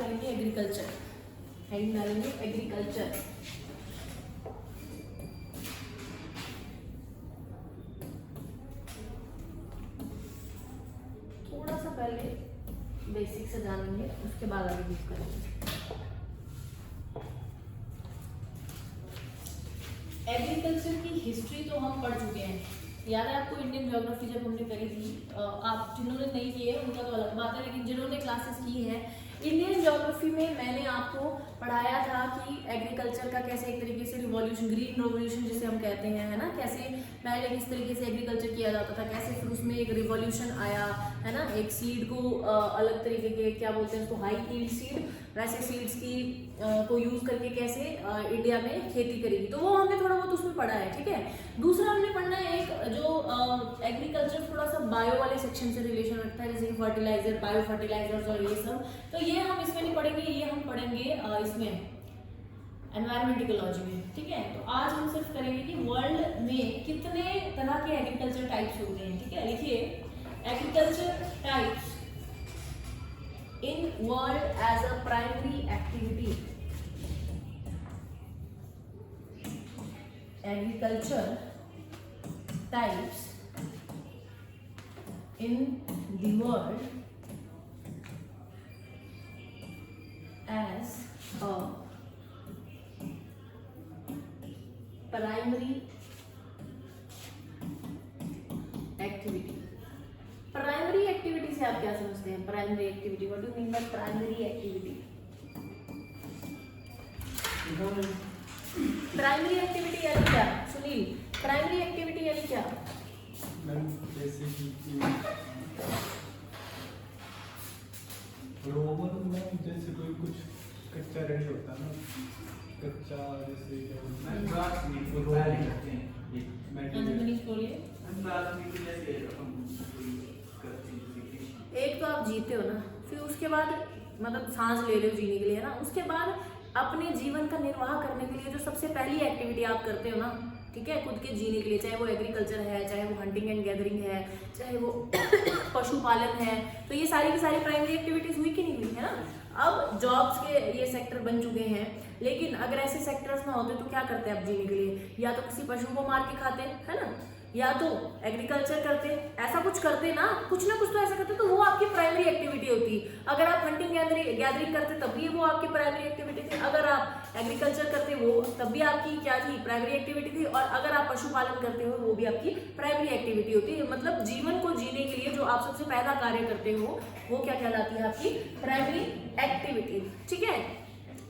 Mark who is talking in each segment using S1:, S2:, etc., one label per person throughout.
S1: करेंगे agriculture, heading डालेंगे agriculture. थोड़ा सा पहले बेसिक से जानेंगे, उसके बाद आगे मूव करेंगे। एग्रीकल्चर की हिस्ट्री तो हम पढ़ चुके हैं, याद है आपको इंडियन ज्योग्राफी जब हमने करी थी। आप जिन्होंने नहीं की है उनका तो अलग बात है, लेकिन जिन्होंने क्लासेस की है इंडियन ज्योग्राफी में मैंने आपको पढ़ाया था कि एग्रीकल्चर का कैसे एक तरीके से रिवॉल्यूशन, ग्रीन रिवॉल्यूशन जिसे हम कहते हैं, है ना, कैसे पहले किस तरीके से एग्रीकल्चर किया जाता था, कैसे फिर उसमें एक रिवॉल्यूशन आया, है ना, एक सीड को अलग तरीके के क्या बोलते हैं उसको, हाई यील्ड सीड, वैसे सीड्स की को यूज करके कैसे इंडिया में खेती करेगी, तो वो हमने थोड़ा बहुत उसमें पढ़ा है, ठीक है। दूसरा हमने पढ़ना है एक जो एग्रीकल्चर थोड़ा सा बायो वाले सेक्शन से रिलेशन रखता है, जैसे कि फर्टिलाइजर, बायो फर्टिलाइजर्स और ये सब, तो ये हम इसमें नहीं पढ़ेंगे, ये हम पढ़ेंगे इसमें एनवायरमेंट इकोलॉजी में, ठीक है। तो आज हम सिर्फ करेंगे कि वर्ल्ड में कितने तरह के एग्रीकल्चर टाइप्स होते हैं, ठीक है। लिखिए agriculture types in world as a primary activity, agriculture types in the world as a primary activity। Primary activity से आप क्या समझते हैं? Primary activity, what do mean by primary activity? Primary activity यानी क्या सुनील? प्राइमरी एक्टिविटी यानी क्या?
S2: जैसे कि रोमन में जैसे कोई कुछ कच्चा रेडी होता है ना, कच्चा जैसे
S1: एक तो आप जीते हो ना, फिर उसके बाद मतलब सांस ले रहे हो जीने के लिए, है ना, उसके बाद अपने जीवन का निर्वाह करने के लिए जो सबसे पहली एक्टिविटी आप करते हो ना, ठीक है, खुद के जीने के लिए, चाहे वो एग्रीकल्चर है, चाहे वो हंटिंग एंड गैदरिंग है, चाहे वो पशुपालन है, तो ये सारी की सारी प्राइमरी एक्टिविटीज हुई कि नहीं हुई, है ना। अब जॉब्स के ये सेक्टर बन चुके हैं, लेकिन अगर ऐसे सेक्टर्स ना होते तो क्या करते आप जीने के लिए? या तो किसी पशु को मार के खाते, है ना, या तो एग्रीकल्चर करते, ऐसा कुछ करते ना कुछ तो ऐसा करते, तो वो आपकी प्राइमरी एक्टिविटी होती। अगर आप हंटिंग गैदरिंग करते तब भी वो आपकी प्राइमरी एक्टिविटी थी, अगर आप एग्रीकल्चर करते वो तब भी आपकी क्या थी? प्राइमरी एक्टिविटी थी, और अगर आप पशुपालन करते हो वो भी आपकी प्राइमरी एक्टिविटी होती है। मतलब जीवन को जीने के लिए जो आप सबसे पहला कार्य करते हो वो क्या कहलाती है? आपकी प्राइमरी एक्टिविटी, ठीक है।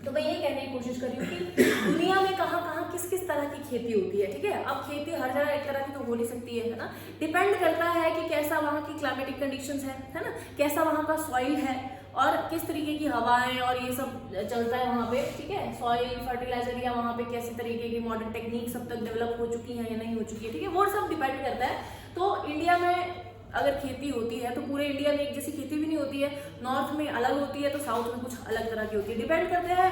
S1: तो मैं ये कहने की कोशिश कर रही हूँ कि दुनिया में कहाँ कहाँ किस किस तरह की खेती होती है, ठीक है। अब खेती हर जगह एक तरह की तो हो नहीं सकती है ना, डिपेंड करता है कि कैसा वहाँ की क्लाइमेटिक कंडीशंस है ना, कैसा वहाँ का सॉइल है और किस तरीके की हवाएं और ये सब चलता है वहाँ पे, ठीक है। सॉइल, फर्टिलाइजर या वहाँ पे कैसे तरीके की मॉडर्न टेक्निक सब तक डेवलप हो चुकी है या नहीं हो चुकी है, ठीक है, वो सब डिपेंड करता है। तो इंडिया में अगर खेती होती है तो पूरे इंडिया में एक जैसी खेती भी नहीं होती है, नॉर्थ में अलग होती है तो साउथ में कुछ अलग तरह की होती है। डिपेंड करता है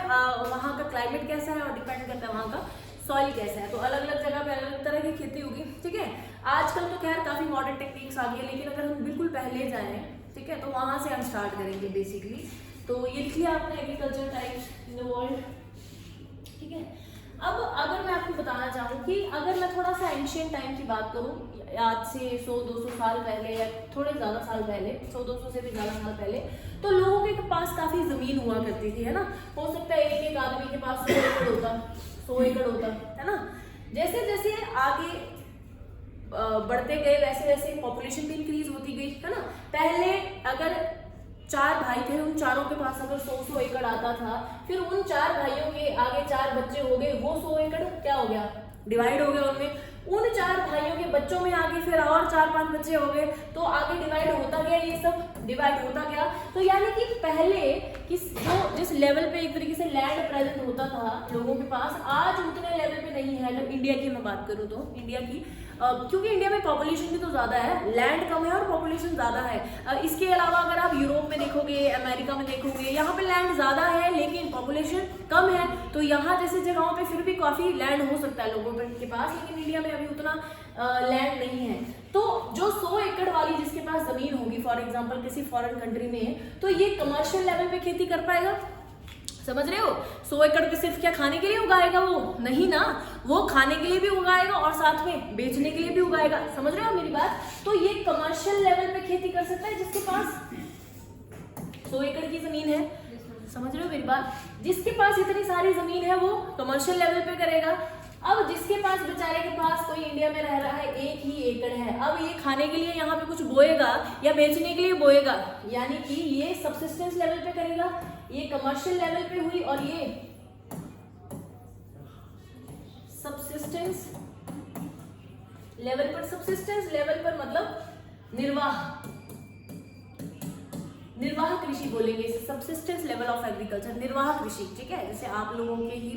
S1: वहाँ का क्लाइमेट कैसा है और डिपेंड करता है वहाँ का सॉइल कैसा है, तो अलग अलग जगह पे अलग अलग तरह की खेती होगी, ठीक है। आजकल तो खैर काफी मॉडर्न टेक्निक्स आ गई है, लेकिन अगर हम बिल्कुल पहले जाएं, ठीक है, तो वहां से हम स्टार्ट करेंगे बेसिकली। तो ये लिख लिया आपने agriculture types in the world, ठीक है। अब अगर मैं आपको बताना चाहूँ कि अगर मैं थोड़ा सा एंशियंट टाइम की बात करूँ, आज से 100-200 साल पहले या थोड़े ज़्यादा साल पहले, 100-200 से भी ज़्यादा साल पहले, तो लोगों के पास काफ़ी ज़मीन हुआ करती थी, है ना। हो सकता है एक आदमी के पास 100 एकड़ होता, 100 एकड़ होता, है ना। जैसे जैसे आगे बढ़ते गए वैसे वैसे पॉपुलेशन भी इंक्रीज होती गई, है ना। पहले अगर 4 भाई थे, उन चारों के पास अगर 100 एकड़ आता था, फिर उन 4 भाइयों के आगे 4 बच्चे हो गए, वो 100 एकड़ क्या हो गया? डिवाइड हो गया उनमें। उन 4 भाइयों के बच्चों में आगे फिर और 4-5 बच्चे हो गए, तो आगे डिवाइड होता गया, ये सब डिवाइड होता गया। तो यानी कि पहले जिस लेवल पे एक तरीके से लैंड प्रेजेंट होता था लोगों के पास, आज उतने लेवल पे नहीं है। अगर इंडिया की मैं बात करूँ तो इंडिया की क्योंकि इंडिया में पॉपुलेशन भी तो ज़्यादा है, लैंड कम है और पॉपुलेशन ज़्यादा है। इसके अलावा अगर आप यूरोप में देखोगे, अमेरिका में देखोगे, यहाँ पे लैंड ज़्यादा है लेकिन पॉपुलेशन कम है। तो यहाँ जैसे जगहों पे फिर भी काफ़ी लैंड हो सकता है लोगों के पास, लेकिन इंडिया में अभी उतना लैंड नहीं है। तो जो 100 एकड़ वाली जिसके पास ज़मीन होगी, फॉर एग्जाम्पल किसी फॉरेन कंट्री में है, तो ये कमर्शियल लेवल पे खेती कर पाएगा। समझ रहे हो? 100 एकड़ पे सिर्फ क्या खाने के लिए उगाएगा वो? नहीं ना, वो खाने के लिए भी उगाएगा और साथ में बेचने के लिए भी उगाएगा। समझ रहे हो मेरी बात? तो ये कमर्शियल लेवल पे खेती कर सकता है जिसके पास 100 एकड़ की जमीन है। समझ रहे हो मेरी बात? जिसके पास इतनी सारी जमीन है वो कमर्शियल लेवल पे करेगा। अब जिसके पास, बेचारे के पास, कोई इंडिया में रह रहा है 1 ही एकड़ है, अब ये खाने के लिए यहाँ पे कुछ बोएगा या बेचने के लिए बोएगा, यानी कि ये सब्सिस्टेंस लेवल पे करेगा, ये कमर्शियल लेवल पे हुई और ये सब्सिस्टेंस लेवल पर। सब्सिस्टेंस लेवल पर मतलब निर्वाह कृषि बोलेंगे इसे, सब्सिस्टेंस लेवल ऑफ एग्रीकल्चर, निर्वाह कृषि। ठीक है, जैसे आप लोगों के ही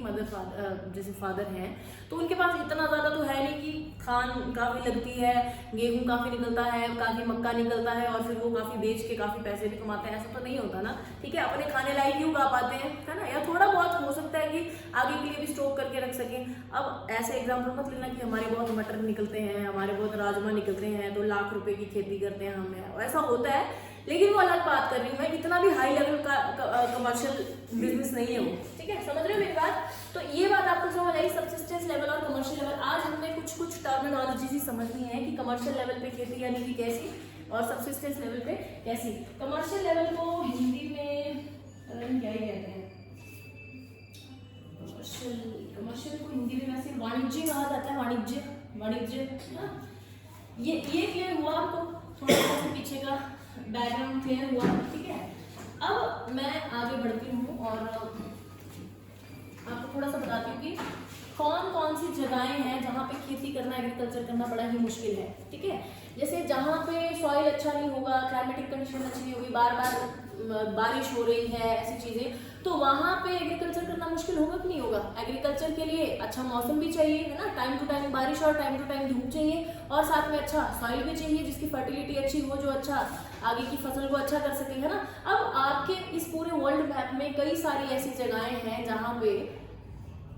S1: जैसे फादर हैं तो उनके पास इतना ज़्यादा तो है नहीं कि खान काफ़ी लगती है, गेहूं काफ़ी निकलता है, काफ़ी मक्का निकलता है और फिर वो काफ़ी बेच के काफ़ी पैसे भी कमाते हैं, ऐसा तो नहीं होता ना। ठीक है, अपने खाने लायक ही उगा पाते हैं, है ना, या थोड़ा बहुत हो सकता है कि आगे के लिए भी स्टॉक करके रख सकें। अब ऐसे एग्जाम्पल मत लेना कि हमारे बहुत मटर निकलते हैं, हमारे बहुत राजमा निकलते हैं, 2 लाख रुपए की खेती करते हैं हम, ऐसा होता है, लेकिन वो अलग बात कर रही हूँ मैं। इतना भी हाई लेवल का कमर्शियल बिजनेस नहीं है वो। ठीक है, समझ रहे हो मेरी बात? तो ये बात आपको समझ आई, सब्सिस्टेंस लेवल और कमर्शियल लेवल। आज हमने कुछ टर्मिनोलॉजी ही समझनी है कि कमर्शियल लेवल पे खेती यानी कि कैसी और सब्सिस्टेंस लेवल पे कैसी। कमर्शियल लेवल को हिंदी में क्या ही कहते हैं? कमर्शियल को हिंदी में वैसे वाणिज्य कहा जाता है, वाणिज्य ना। ये क्लियर हुआ आपको? थोड़ा सा पीछे का बैकग्राउंड क्लियर हुआ? ठीक है, अब मैं आगे बढ़ती हूँ और आपको थोड़ा सा बताती हूँ कि कौन कौन सी जगहें हैं जहाँ पे खेती करना, एग्रीकल्चर करना बड़ा ही मुश्किल है। ठीक है, जैसे जहाँ पे सॉइल अच्छा नहीं होगा, क्लाइमेटिक कंडीशन अच्छी नहीं होगी, बार बार बारिश हो रही है, ऐसी चीज़ें, तो वहाँ पे एग्रीकल्चर करना मुश्किल होगा कि नहीं होगा? एग्रीकल्चर के लिए अच्छा मौसम भी चाहिए, है ना, टाइम टू टाइम बारिश और टाइम टू टाइम धूप चाहिए, और साथ में अच्छा सॉइल भी चाहिए जिसकी फर्टिलिटी अच्छी हो, जो अच्छा आगे की फसल को अच्छा कर सके, है ना। अब आपके इस पूरे वर्ल्ड मैप में कई सारी ऐसी जगहें हैं जहाँ पे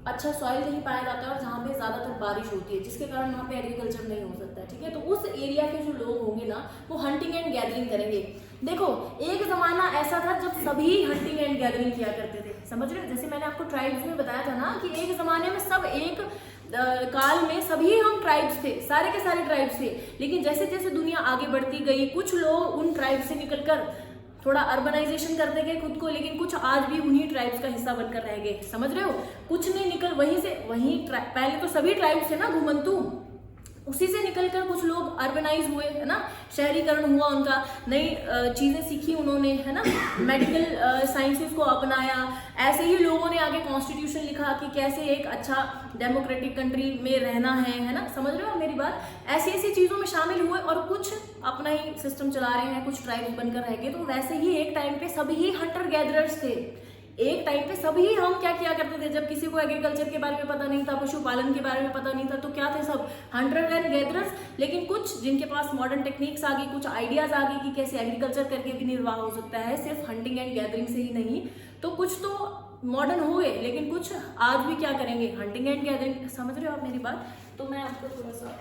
S1: अच्छा सॉइल नहीं पाया जाता है और जहाँ पे ज़्यादातर बारिश होती है, जिसके कारण वहाँ पे एग्रीकल्चर नहीं हो सकता है। ठीक है, तो उस एरिया के जो लोग होंगे ना, वो हंटिंग एंड गैदरिंग करेंगे। देखो, एक ज़माना ऐसा था जब सभी हंटिंग एंड गैदरिंग किया करते थे। समझ रहे हो? जैसे मैंने आपको ट्राइब्स में बताया था ना कि एक ज़माने में सब एक काल में सभी हम ट्राइब्स थे, सारे के सारे ट्राइब्स थे, लेकिन जैसे जैसे दुनिया आगे बढ़ती गई, कुछ लोग उन ट्राइब से निकलकर थोड़ा अर्बनाइजेशन करते गए खुद को, लेकिन कुछ आज भी उन्हीं ट्राइब्स का हिस्सा बनकर रह गए। समझ रहे हो? कुछ नहीं निकल वहीं से, पहले तो सभी ट्राइब्स थे ना घुमंतू, उसी से निकलकर कुछ लोग अर्बनाइज हुए, है ना, शहरीकरण हुआ उनका, नई चीज़ें सीखी उन्होंने, है ना, मेडिकल साइंसेस को अपनाया। ऐसे ही लोगों ने आगे कॉन्स्टिट्यूशन लिखा कि कैसे एक अच्छा डेमोक्रेटिक कंट्री में रहना है ना। समझ रहे हो मेरी बात? ऐसी ऐसी चीज़ों में शामिल हुए और कुछ अपना ही सिस्टम चला रहे हैं, कुछ ट्राइब्स बनकर रह गए। तो वैसे ही एक टाइम पे सभी हंटर गैदरर्स थे। एक टाइम पे सभी हम क्या किया करते थे, जब किसी को एग्रीकल्चर के बारे में पता नहीं था, पशुपालन के बारे में पता नहीं था, तो क्या थे सब हंटर एंड गैदरर्स। लेकिन कुछ जिनके पास मॉडर्न टेक्निक्स आ गई, कुछ आइडियाज आ गई कि कैसे एग्रीकल्चर करके भी निर्वाह हो सकता है, सिर्फ हंटिंग एंड गैदरिंग से ही नहीं। तो कुछ तो मॉडर्न हो गए, लेकिन कुछ आज भी क्या करेंगे, हंटिंग एंड गैदरिंग। समझ रहे हो आप मेरी बात? तो मैं आपको थोड़ा सा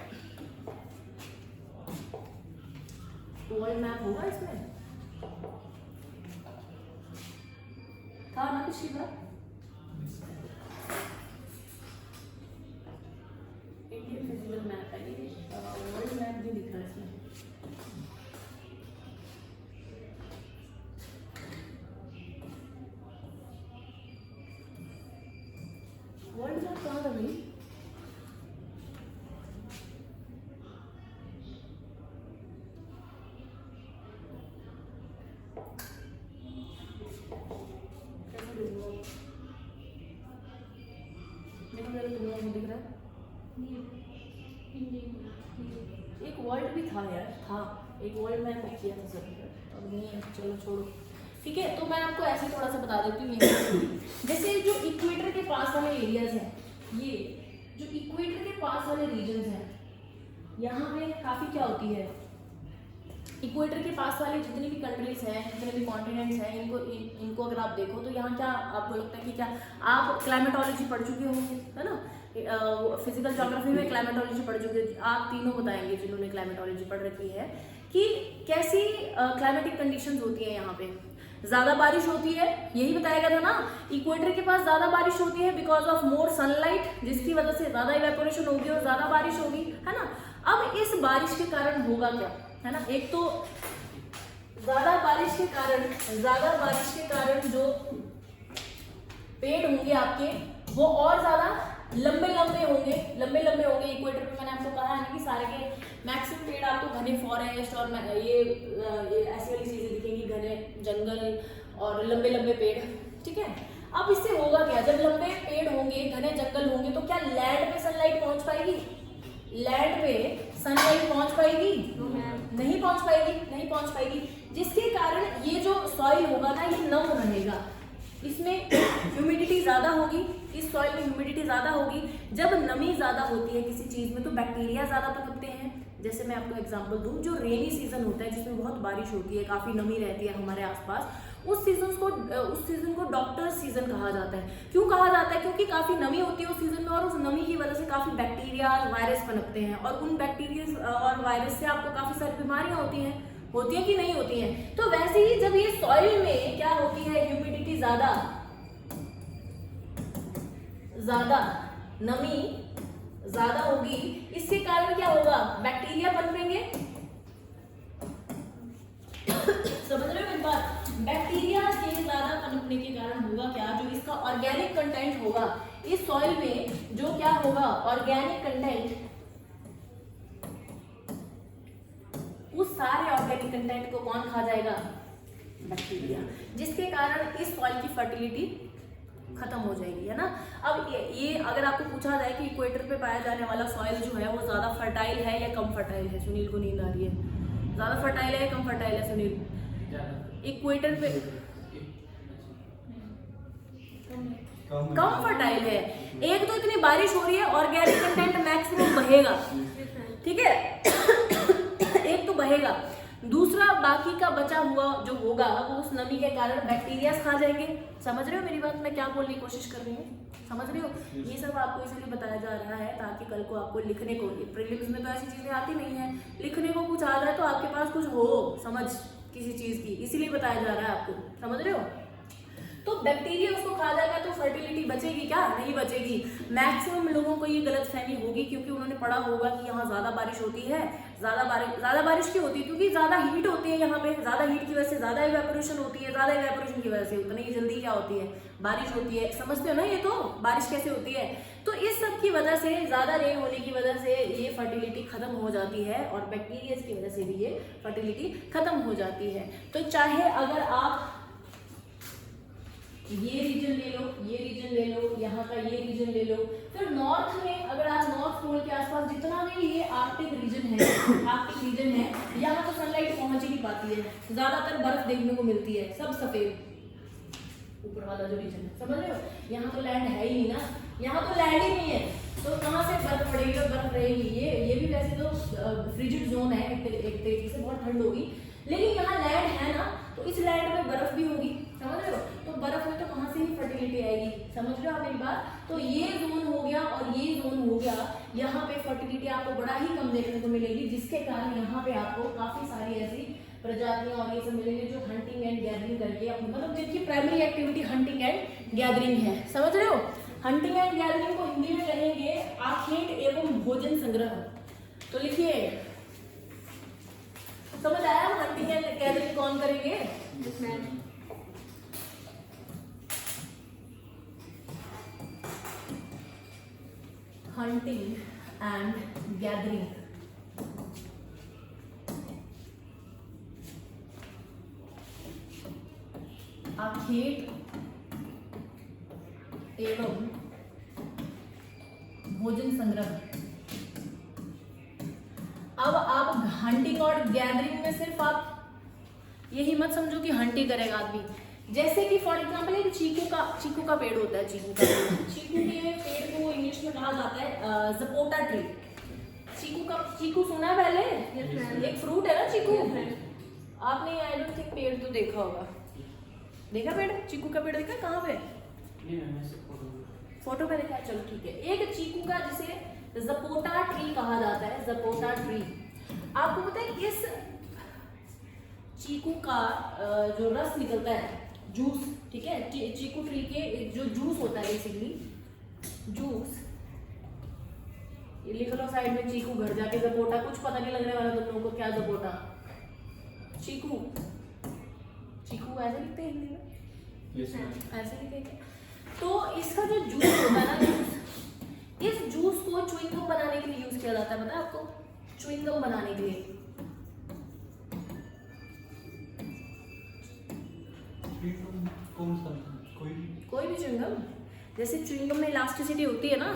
S1: वर्ल्ड मैप होगा इसमें था ना पिछली बार, इंडियन फिजिकल मैप है ये, वर्ल्ड मैप भी दिख रहा है इसमें। वर्ल्ड मैप कहाँ था भाई? दिख रहा है एक वर्ल्ड भी था यार, था एक वर्ल्ड मैप भी किया था सर, अब नहीं है, चलो छोड़ो। ठीक है, तो मैं आपको ऐसे थोड़ा सा बता देती हूँ। जैसे जो इक्वेटर के पास वाले एरियाज हैं, ये जो इक्वेटर के पास वाले रीजन्स हैं, यहाँ पे काफी क्या होती है, इक्वेटर के पास वाले जितनी भी कंट्रीज हैं, जितने भी कॉन्टिनेंट्स हैं, इनको अगर आप देखो तो यहाँ क्या आपको लगता है कि क्या आप क्लाइमेटोलॉजी पढ़ चुके होंगे, है ना, फिजिकल ज्योग्राफी में क्लाइमेटोलॉजी पढ़ चुके, आप तीनों बताएंगे जिन्होंने क्लाइमेटोलॉजी पढ़ रखी है कि कैसी क्लाइमेटिक कंडीशंस होती है। यहाँ पे ज्यादा बारिश होती है, यही बताया गया था ना, इक्वेटर के पास ज्यादा बारिश होती है बिकॉज ऑफ मोर सनलाइट, जिसकी वजह से ज्यादा इवेपोरेशन होगी और ज्यादा बारिश होगी, है ना। अब इस बारिश के कारण होगा क्या, है ना, एक तो ज्यादा बारिश के कारण जो पेड़ होंगे आपके वो और ज्यादा लंबे होंगे। इक्वेटर पे मैंने आपको कहा है कि सारे के मैक्सिमम पेड़ आपको घने फॉरेस्ट और ये ऐसी वाली चीजें दिखेंगी, घने जंगल और लंबे पेड़, ठीक है। अब इससे होगा क्या, जब लंबे पेड़ होंगे, घने जंगल होंगे, तो क्या लैंड पे सनलाइट पहुंच पाएगी? लैंड पे सनलाइट पहुंच पाएगी? नहीं पहुंच पाएगी, जिसके कारण ये जो सॉइल होगा ना ये नम रहेगा, इसमें ह्यूमिडिटी ज्यादा होगी, इस सॉइल में ह्यूमिडिटी ज्यादा होगी। जब नमी ज्यादा होती है किसी चीज में तो बैक्टीरिया ज्यादा पनपते हैं। जैसे मैं आपको एग्जांपल दूं, जो रेनी सीजन होता है जिसमें बहुत बारिश होती है, काफी नमी रहती है हमारे आसपास, उस सीजन को डॉक्टर सीजन कहा जाता है। क्यों कहा जाता है? क्योंकि काफी नमी होती है उस सीजन में और उस नमी की वजह से काफी बैक्टीरिया वायरस पनपते हैं और उन बैक्टीरिया और वायरस से आपको काफी सारी बीमारियां होती हैं कि नहीं होती हैं। तो वैसे ही जब ये सॉइल में क्या होती है, ह्यूमिडिटी ज्यादा, नमी ज्यादा होगी, इसके कारण क्या होगा, बैक्टीरिया पनपेंगे। समझ रहे हो मेरी बात? बैक्टीरिया के ज्यादा पनपने के कारण होगा क्या, जो इसका ऑर्गेनिक कंटेंट होगा इस सॉइल में, जो क्या होगा ऑर्गेनिक कंटेंट, उस सारे ऑर्गेनिक कंटेंट को कौन खा जाएगा, बैक्टीरिया, जिसके कारण इस सॉइल की फर्टिलिटी खत्म हो जाएगी, है ना। अब ये अगर आपको पूछा जाए कि इक्वेटर पे पाया जाने वाला सॉइल जो है वो ज्यादा फर्टाइल है या कम फर्टाइल है, सुनील को नींद आ रही है, ज्यादा फर्टाइल है या कम फर्टाइल है सुनील? इक्वेटर पे कम फर्टाइल है। एक तो इतनी बारिश हो रही है, ऑर्गेनिक कंटेंट मैक्सिमम बहेगा, ठीक है, एक तो बहेगा, दूसरा बाकी का बचा हुआ जो होगा वो उस नमी के कारण बैक्टीरिया खा जाएंगे। समझ रहे हो मेरी बात, मैं क्या बोलने की कोशिश कर रही हूँ? समझ रहे हो? ये सब आपको इसलिए बताया जा रहा है ताकि कल को आपको लिखने को, प्रीलिम्स में तो ऐसी चीजें आती नहीं है, लिखने को कुछ आ रहा है तो आपके पास कुछ हो समझ किसी चीज की, इसीलिए बताया जा रहा है आपको। समझ रहे हो? तो बैक्टीरिया उसको खा जाएगा तो फर्टिलिटी बचेगी क्या? नहीं बचेगी। मैक्सिमम लोगों को ये गलतफहमी होगी क्योंकि उन्होंने पढ़ा होगा कि यहाँ ज्यादा बारिश होती है। ज्यादा बारिश क्यों होती है? क्योंकि ज्यादा हीट होती है यहाँ पे, ज्यादा हीट की वजह से ज्यादा इवेपोरेशन होती है, ज्यादा इवेपोरेशन की वजह से उतनी ही जल्दी क्या होती है, बारिश होती है। समझते हो ना ये तो बारिश कैसे होती है? तो इस सब की वजह से, ज्यादा रेन होने की वजह से ये फर्टिलिटी खत्म हो जाती है और बैक्टीरिया की वजह से भी ये फर्टिलिटी खत्म हो जाती है। तो चाहे अगर आप ये रीजन ले लो, ये रीजन ले लो, यहाँ का ये रीजन ले लो, फिर नॉर्थ में अगर आप नॉर्थ पोल के आसपास जितना भी ये आर्कटिक रीजन है, यहाँ तो सनलाइट पहुंच ही नहीं पाती है, ज्यादातर बर्फ देखने को मिलती है, सब सफेद ऊपर वाला जो रीजन है। समझ रहे हो? यहाँ तो लैंड है ही नहीं ना, यहाँ तो लैंड ही नहीं है, तो कहाँ से बर्फ पड़ेगी और बर्फ रहेगी? ये भी वैसे तो फ्रिजिड जोन है, एक तरीके से बहुत ठंड होगी, लेकिन यहाँ लैंड है ना, तो इस लैंड में बर्फ भी होगी। समझ रहे हो? तो बर्फ में तो वहां से ही फर्टिलिटी आएगी। समझ रहे हो आप मेरी बात? तो ये जोन हो गया और ये जोन हो गया, यहाँ पे फर्टिलिटी आपको बड़ा ही कम देखने को मिलेगी, जिसके कारण यहाँ पे आपको काफी सारी ऐसी प्रजातियां और ये सब मिलेंगे जो हंटिंग एंड गैदरिंग करके अपनी, मतलब जिनकी primary activity hunting and gathering है। समझ रहे हो? हंटिंग एंड गैदरिंग को हिंदी में कहेंगे आखेट एवं भोजन संग्रह। तो लिखिए, समझ आया? हंटिंग एंड गैदरिंग कौन करेंगे? हंटिंग एंड गैदरिंग, आखेट एवं भोजन संग्रह। अब आप हंटिंग और गैदरिंग में सिर्फ आप यही मत समझो कि हंटिंग करेगा आदमी। जैसे कि फॉर एग्जांपल एक चीकू का पेड़ होता है, चीकू के पेड़ को इंग्लिश में कहा जाता है जपोटा ट्री। चीकू सुना है पहले? एक फ्रूट है ना चीकू। आपने आई डोंट थिंक पेड़ तो देखा होगा। देखा पेड़? चीकू का पेड़ देखा? कहाँ पे? फोटो पे देखा? चलो ठीक है। एक चीकू का जिसे जपोटा ट्री कहा जाता है, जपोटा ट्री। आपको पता है इस चीकू का जो रस निकलता है, जूस, ठीक है, चीकू ट्री के जो जूस होता है बेसिकली जूस, ये लिख लो साइड में, चीकू घर जाके जपोटा, कुछ पता नहीं लगने वाला तुम लोगों को क्या जपोटा, चीकू, चीकू ऐसे लिखते हैं हिंदी में?
S2: yes,
S1: ऐसे लिखेंगे। तो इसका जो जूस होता है ना, इस जूस को च्युइंग गम बनाने के लिए यूज किया जाता है, पता है आपको? च्युइंग गम बनाने के लिए।
S2: कौन सा?
S1: कोई भी च्युइंग गम, जैसे च्युइंग गम में इलास्टिसिटी होती है ना,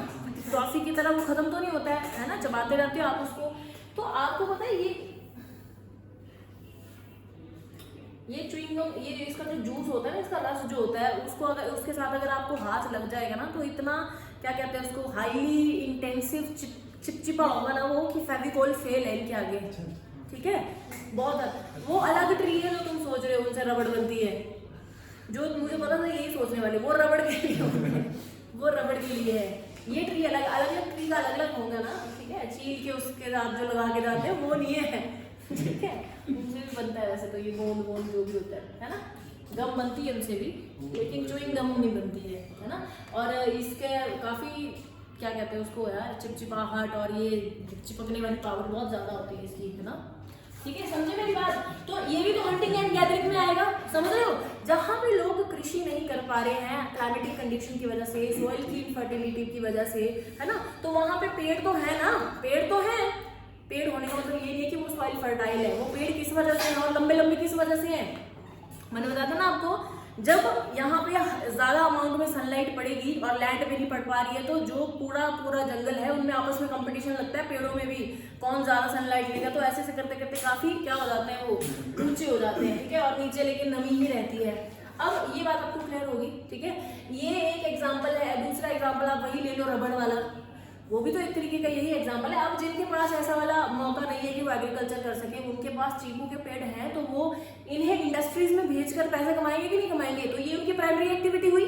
S1: टॉफी की तरह वो खत्म तो नहीं होता है ना, चबाते रहते हो आप उसको। तो आपको पता है ये च्युइंग गम, ये इसका जो जूस होता है ना, इसका रस जो होता है, उसको अगर उसके साथ अगर आपको हाथ लग जाएगा ना, तो इतना क्या कहते हैं उसको, हाईली इंटेंसिव चिपचिपा होगा ना वो, कि फेविकोल फेल है इनके आगे, ठीक है? बहुत वो अलग ट्री है जो तुम सोच रहे हो उनसे रबड़ बनती है, जो मुझे पता था यही सोचने वाले, वो रबड़ के लिए होते हैं, वो रबड़ के लिए है। ये ट्री अलग अलग ट्री का अलग अलग होगा ना, ठीक है? चील के उसके साथ जो लगा के जाते हैं वो नहीं है, ठीक है? उनसे भी बनता है वैसे तो, ये गोंद गोंद जो भी होता है ना, गम बनती है उनसे भी, लेकिन च्युइंग गम नहीं बनती है ना। और इसके काफी क्या कहते हैं उसको यार, चिपचिपाहट और ये चिपकने वाली पावर बहुत ज्यादा होती है इसकी, है ना? ठीक है, समझे मेरी बात? तो ये भी तो हंटिंग एंड गैदरिंग में आएगा, समझ रहे हो? जहां पे लोग कृषि नहीं कर पा रहे हैं क्लाइमेटिक कंडीशन की वजह से, सोइल की इनफर्टिलिटी की वजह से, है ना, तो वहां पे पेड़ तो है ना, पेड़ तो है। पेड़ होने का मतलब ये नहीं है कि वो सॉइल फर्टाइल है। वो पेड़ किस वजह से है और लंबे लंबे किस वजह से है? मैंने बताया था ना आपको, जब यहाँ पे ज्यादा अमाउंट में सनलाइट पड़ेगी और लैंड पे नहीं पड़ पा रही है, तो जो पूरा जंगल है उनमें आपस में कंपटीशन लगता है, पेड़ों में भी कौन ज्यादा सनलाइट लेगा। तो ऐसे करते करते काफी क्या हो जाते हैं, वो ऊंचे हो जाते हैं, ठीक है? और नीचे लेकिन नमी ही रहती है। अब ये बात आपको क्लियर होगी, ठीक है? ये एक एग्जाम्पल है। दूसरा एग्जाम्पल आप वही ले लो, रबड़ वाला, वो भी तो एक तरीके का यही एग्जाम्पल है। अब जिनके पास ऐसा वाला मौका नहीं है कि वो एग्रीकल्चर कर सके, उनके पास चीकू के पेड़ हैं, तो वो इन्हें इंडस्ट्रीज में भेजकर पैसे कमाएंगे कि नहीं कमाएंगे? तो ये उनकी प्राइमरी एक्टिविटी हुई,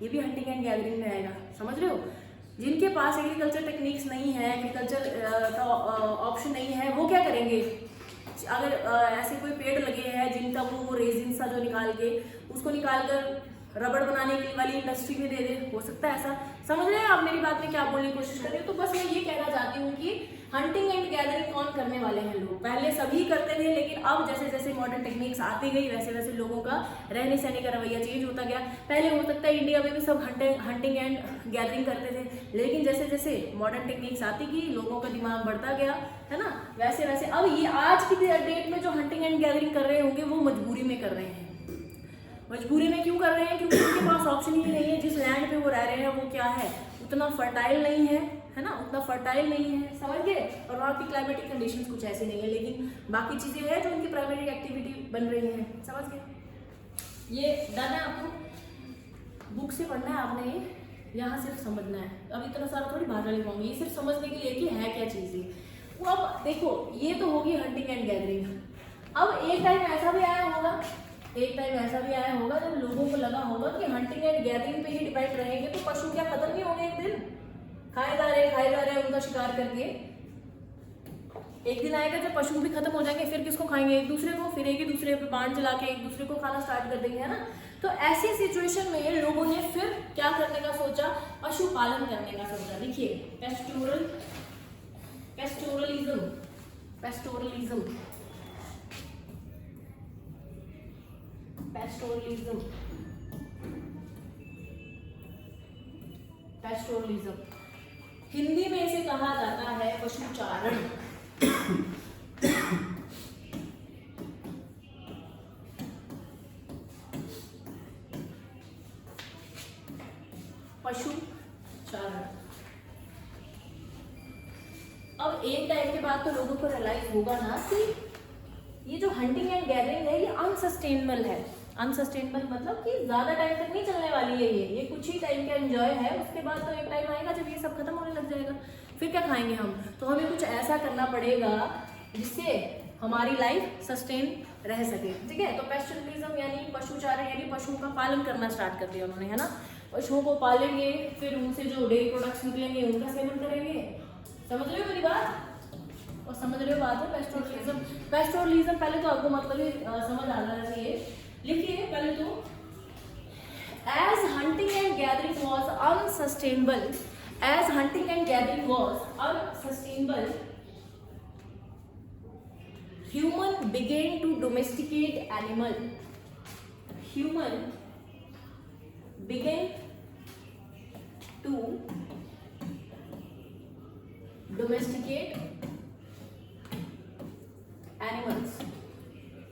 S1: ये भी हंटिंग एंड गैदरिंग में आएगा, समझ रहे हो? जिनके पास एग्रीकल्चर टेक्निक्स नहीं है, एग्रीकल्चर का ऑप्शन नहीं है, वो क्या करेंगे? अगर ऐसे कोई पेड़ लगे हैं जिनका वो रेजिन सा जो निकाल के उसको निकाल कर रबड़ बनाने की वाली इंडस्ट्री में दे दे, हो सकता है ऐसा। समझ रहे हैं आप मेरी बात में क्या बोलने की कोशिश कर रही हूँ? तो बस मैं ये कहना चाहती हूँ कि हंटिंग एंड गैदरिंग कौन करने वाले हैं लोग? पहले सभी करते थे, लेकिन अब जैसे जैसे मॉडर्न टेक्निक्स आती गई, वैसे वैसे लोगों का रहने सहने का रवैया चेंज होता गया। पहले हो सकता है इंडिया में भी सब हंटिंग एंड गैदरिंग करते थे, लेकिन जैसे जैसे मॉडर्न टेक्निक्स आती गई, लोगों का दिमाग बढ़ता गया, है ना, वैसे वैसे अब ये आज की डेट में जो हंटिंग एंड गैदरिंग कर रहे होंगे वो मजबूरी में कर रहे हैं। मजबूरी में क्यों कर रहे हैं? क्योंकि उनके पास ऑप्शन ही नहीं है। जिस लैंड पे वो रह रहे हैं वो क्या है, उतना फर्टाइल नहीं है ना, उतना फर्टाइल नहीं है, समझ गए? और वहाँ की क्लाइमेटिक कंडीशंस कुछ ऐसी नहीं है, लेकिन बाकी चीजें हैं जो उनकी प्राइमरी एक्टिविटी बन रही हैं, समझ गए? ये डन है, आपको बुक से पढ़ना है, आपने ये यहाँ सिर्फ समझना है। अब इतना सारा थोड़ी भाषा लिखवाऊंगी, ये सिर्फ समझने के लिए कि है क्या चीजें। वो अब देखो, ये तो होगी हंटिंग एंड गैदरिंग। अब एक टाइम ऐसा भी आया होगा, जब लोगों को लगा होगा कि हंटिंग एंड गैदरिंग पे ही डिपेंड रहेंगे, तो पशु क्या खत्म नहीं होंगे? एक दिन खाए जा रहे उनका शिकार करके। एक दिन आएगा जब पशु भी खत्म हो जाएंगे, फिर किसको खाएंगे? एक दूसरे को। फिर एक ही दूसरे पे बाण चला के एक दूसरे को खाना स्टार्ट कर देंगे, है ना? तो ऐसी सिचुएशन में लोगों ने फिर क्या करने का सोचा? पशुपालन करने का सोचा। देखिए, पैस्टोरलिज्म हिंदी में इसे कहा जाता है पशुचारण। पशुचारण। अब एक टाइम के बाद तो लोगों को रियलाइज होगा ना कि ये जो हंटिंग एंड गैदरिंग है ये अनसस्टेनेबल है। अनसस्टेनेबल मतलब कि ज्यादा टाइम तक नहीं चलने वाली है ये कुछ ही टाइम का एंजॉय है, उसके बाद तो एक टाइम आएगा जब ये सब खत्म होने लग जाएगा, फिर क्या खाएंगे हम। तो हमें कुछ ऐसा करना पड़ेगा जिससे हमारी लाइफ सस्टेन रह सके, ठीक है। तो पैस्टोरलिज्म यानी पशुचारण यानी पशुओं का पालन करना स्टार्ट कर दिया उन्होंने, है ना। पशुओं को पालेंगे, फिर उनसे जो डेयरी प्रोडक्ट्स निकलेंगे उनका सेवन करेंगे। समझ रहे हो मेरी बात? और समझ रहे हो बात है पैस्टोरलिज्म पहले तो आपको मतलब ही समझ आ जाना चाहिए। लिखिए पहले तो, as hunting and gathering was unsustainable, as hunting and gathering was unsustainable, human began to domesticate animal, human began to domesticate animals।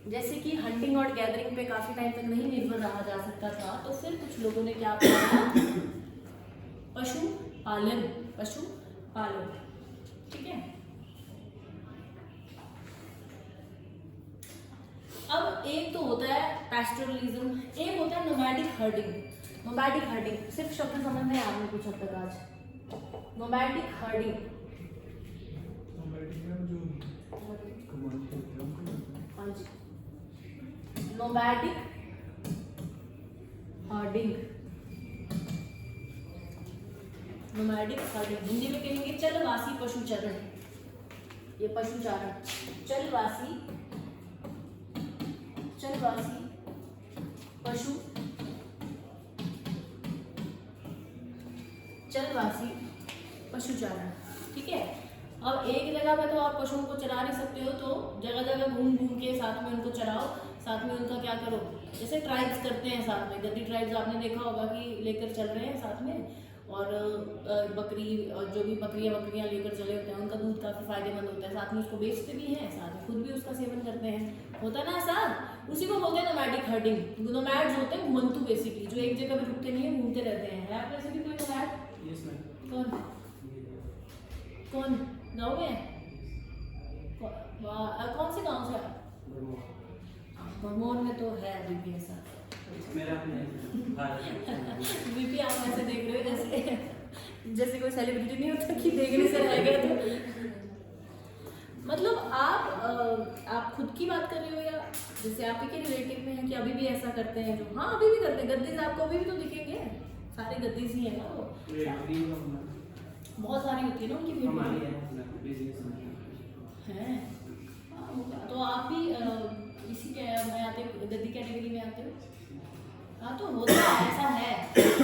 S1: जैसे कि हंटिंग और गैदरिंग पे काफी टाइम तक नहीं निर्भर रहा जा सकता था, तो फिर कुछ लोगों ने क्या किया, पशुपालन, पशुपालन, ठीक है। अब एक तो होता है पैस्टोरलिज्म, एक होता है नोमैडिक हर्डिंग। नोमैडिक हर्डिंग सिर्फ शब्द समझ में आपने कुछ हद तक आज। नोमैडिक हर्डिंग, हाँ जी, nomadic herding, nomadic herding Hindi में कहेंगे चलवासी पशुचरण, ये पशुचारण, चलवासी पशु, चलवासी पशुचारण, ठीक है। अब एक जगह पे तो आप पशुओं को चरा नहीं सकते हो, तो जगह जगह घूम घूम के साथ में उनको चराओ, साथ में उनका क्या करो, जैसे ट्राइब्स करते हैं साथ में, गद्दी ट्राइब्स आपने देखा होगा कि लेकर चल रहे हैं साथ में, और बकरी और जो भी बकरियां लेकर चले होते हैं उनका दूध काफ़ी फायदेमंद होता है, साथ में उसको बेचते भी हैं, साथ में खुद भी उसका सेवन करते हैं, होता है ना ऐसा। उसी को बोलते हैं नोमैडिक हर्डिंग। नोमैड्स होते हैं घुमंतु बेसिकली, जो एक जगह पे रुकते नहीं है, घूमते रहते हैं। है आप ऐसे भी कोई नोमैड?
S2: Yes ma'am.
S1: कौन कौन गाँव में? कौन से गाँव से? भरमौर में तो है अभी भी ऐसा। बीपी आप ऐसे देख रहे हो जैसे कोई सेलिब्रिटी नहीं होता कि देखने से रह गया, तो मतलब आप खुद की बात कर रहे हो या जैसे आप के रिलेटिव में है कि अभी भी ऐसा करते हैं जो? हाँ अभी भी करते हैं। गद्दीज आपको अभी भी तो दिखेंगे, सारे गद्दीज ही है ना वो, बहुत सारी होती है ना उनकी वीडियो है। तो आप भी इसी के में आते हो, गद्दी कैटेगरी में आते हो? हाँ तो होता है, ऐसा है।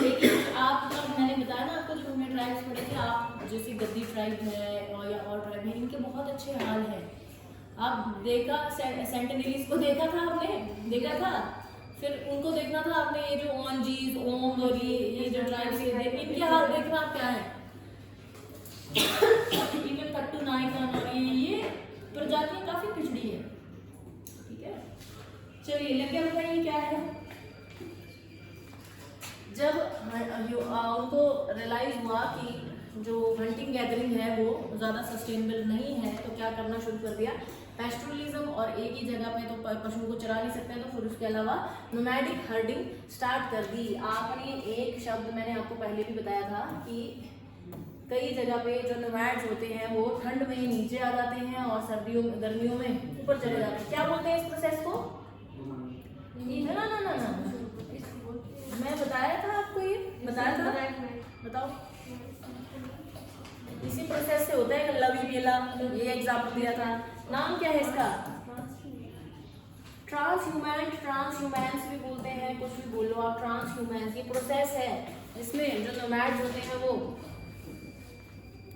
S1: लेकिन आप जब मैंने बताया ना आपको, जो हमने ट्राइब्स पढ़े थे, आप जैसे गद्दी ट्राइब है और या और ट्राइब है, इनके बहुत अच्छे हाल हैं। आप देखा सेंटिनलीज को देखा था आपने, देखा था, फिर उनको देखना था आपने, ये जो ओंजीज, ओंग और ये जो ट्राइब्स है, इनके हाल देखना आप क्या है। इनमें कट्टू नायकन और ये प्रजातियां काफी पिछड़ी है, ठीक है। चलिए लग गया, बताइए क्या है। जब उनको रियलाइज हुआ कि जो हंटिंग गैदरिंग है वो ज़्यादा सस्टेनेबल नहीं है, तो क्या करना शुरू कर दिया, पैस्टोरलिज्म, और एक ही जगह पे तो पशुओं को चरा नहीं सकते, तो फिर उसके अलावा नोमैडिक हर्डिंग स्टार्ट कर दी। आपने एक शब्द मैंने आपको पहले भी बताया था कि कई जगह पे जो नोमैड्स होते हैं वो ठंड में नीचे आ जाते हैं और सर्दियों में, गर्मियों में ऊपर चले जाते हैं। क्या बोलते हैं इस प्रोसेस को? ना मैं बताया था आपको, ये बताया था, बताओ। इसी प्रोसेस से होता है लवी मेला, ये एग्जाम्पल दिया था। नाम क्या है इसका? ट्रांसह्यूमैंस भी बोलते हैं, कुछ भी बोलो आप, ट्रांसह्यूमैंस। ये प्रोसेस है जिसमें जो नोमैड्स होते हैं वो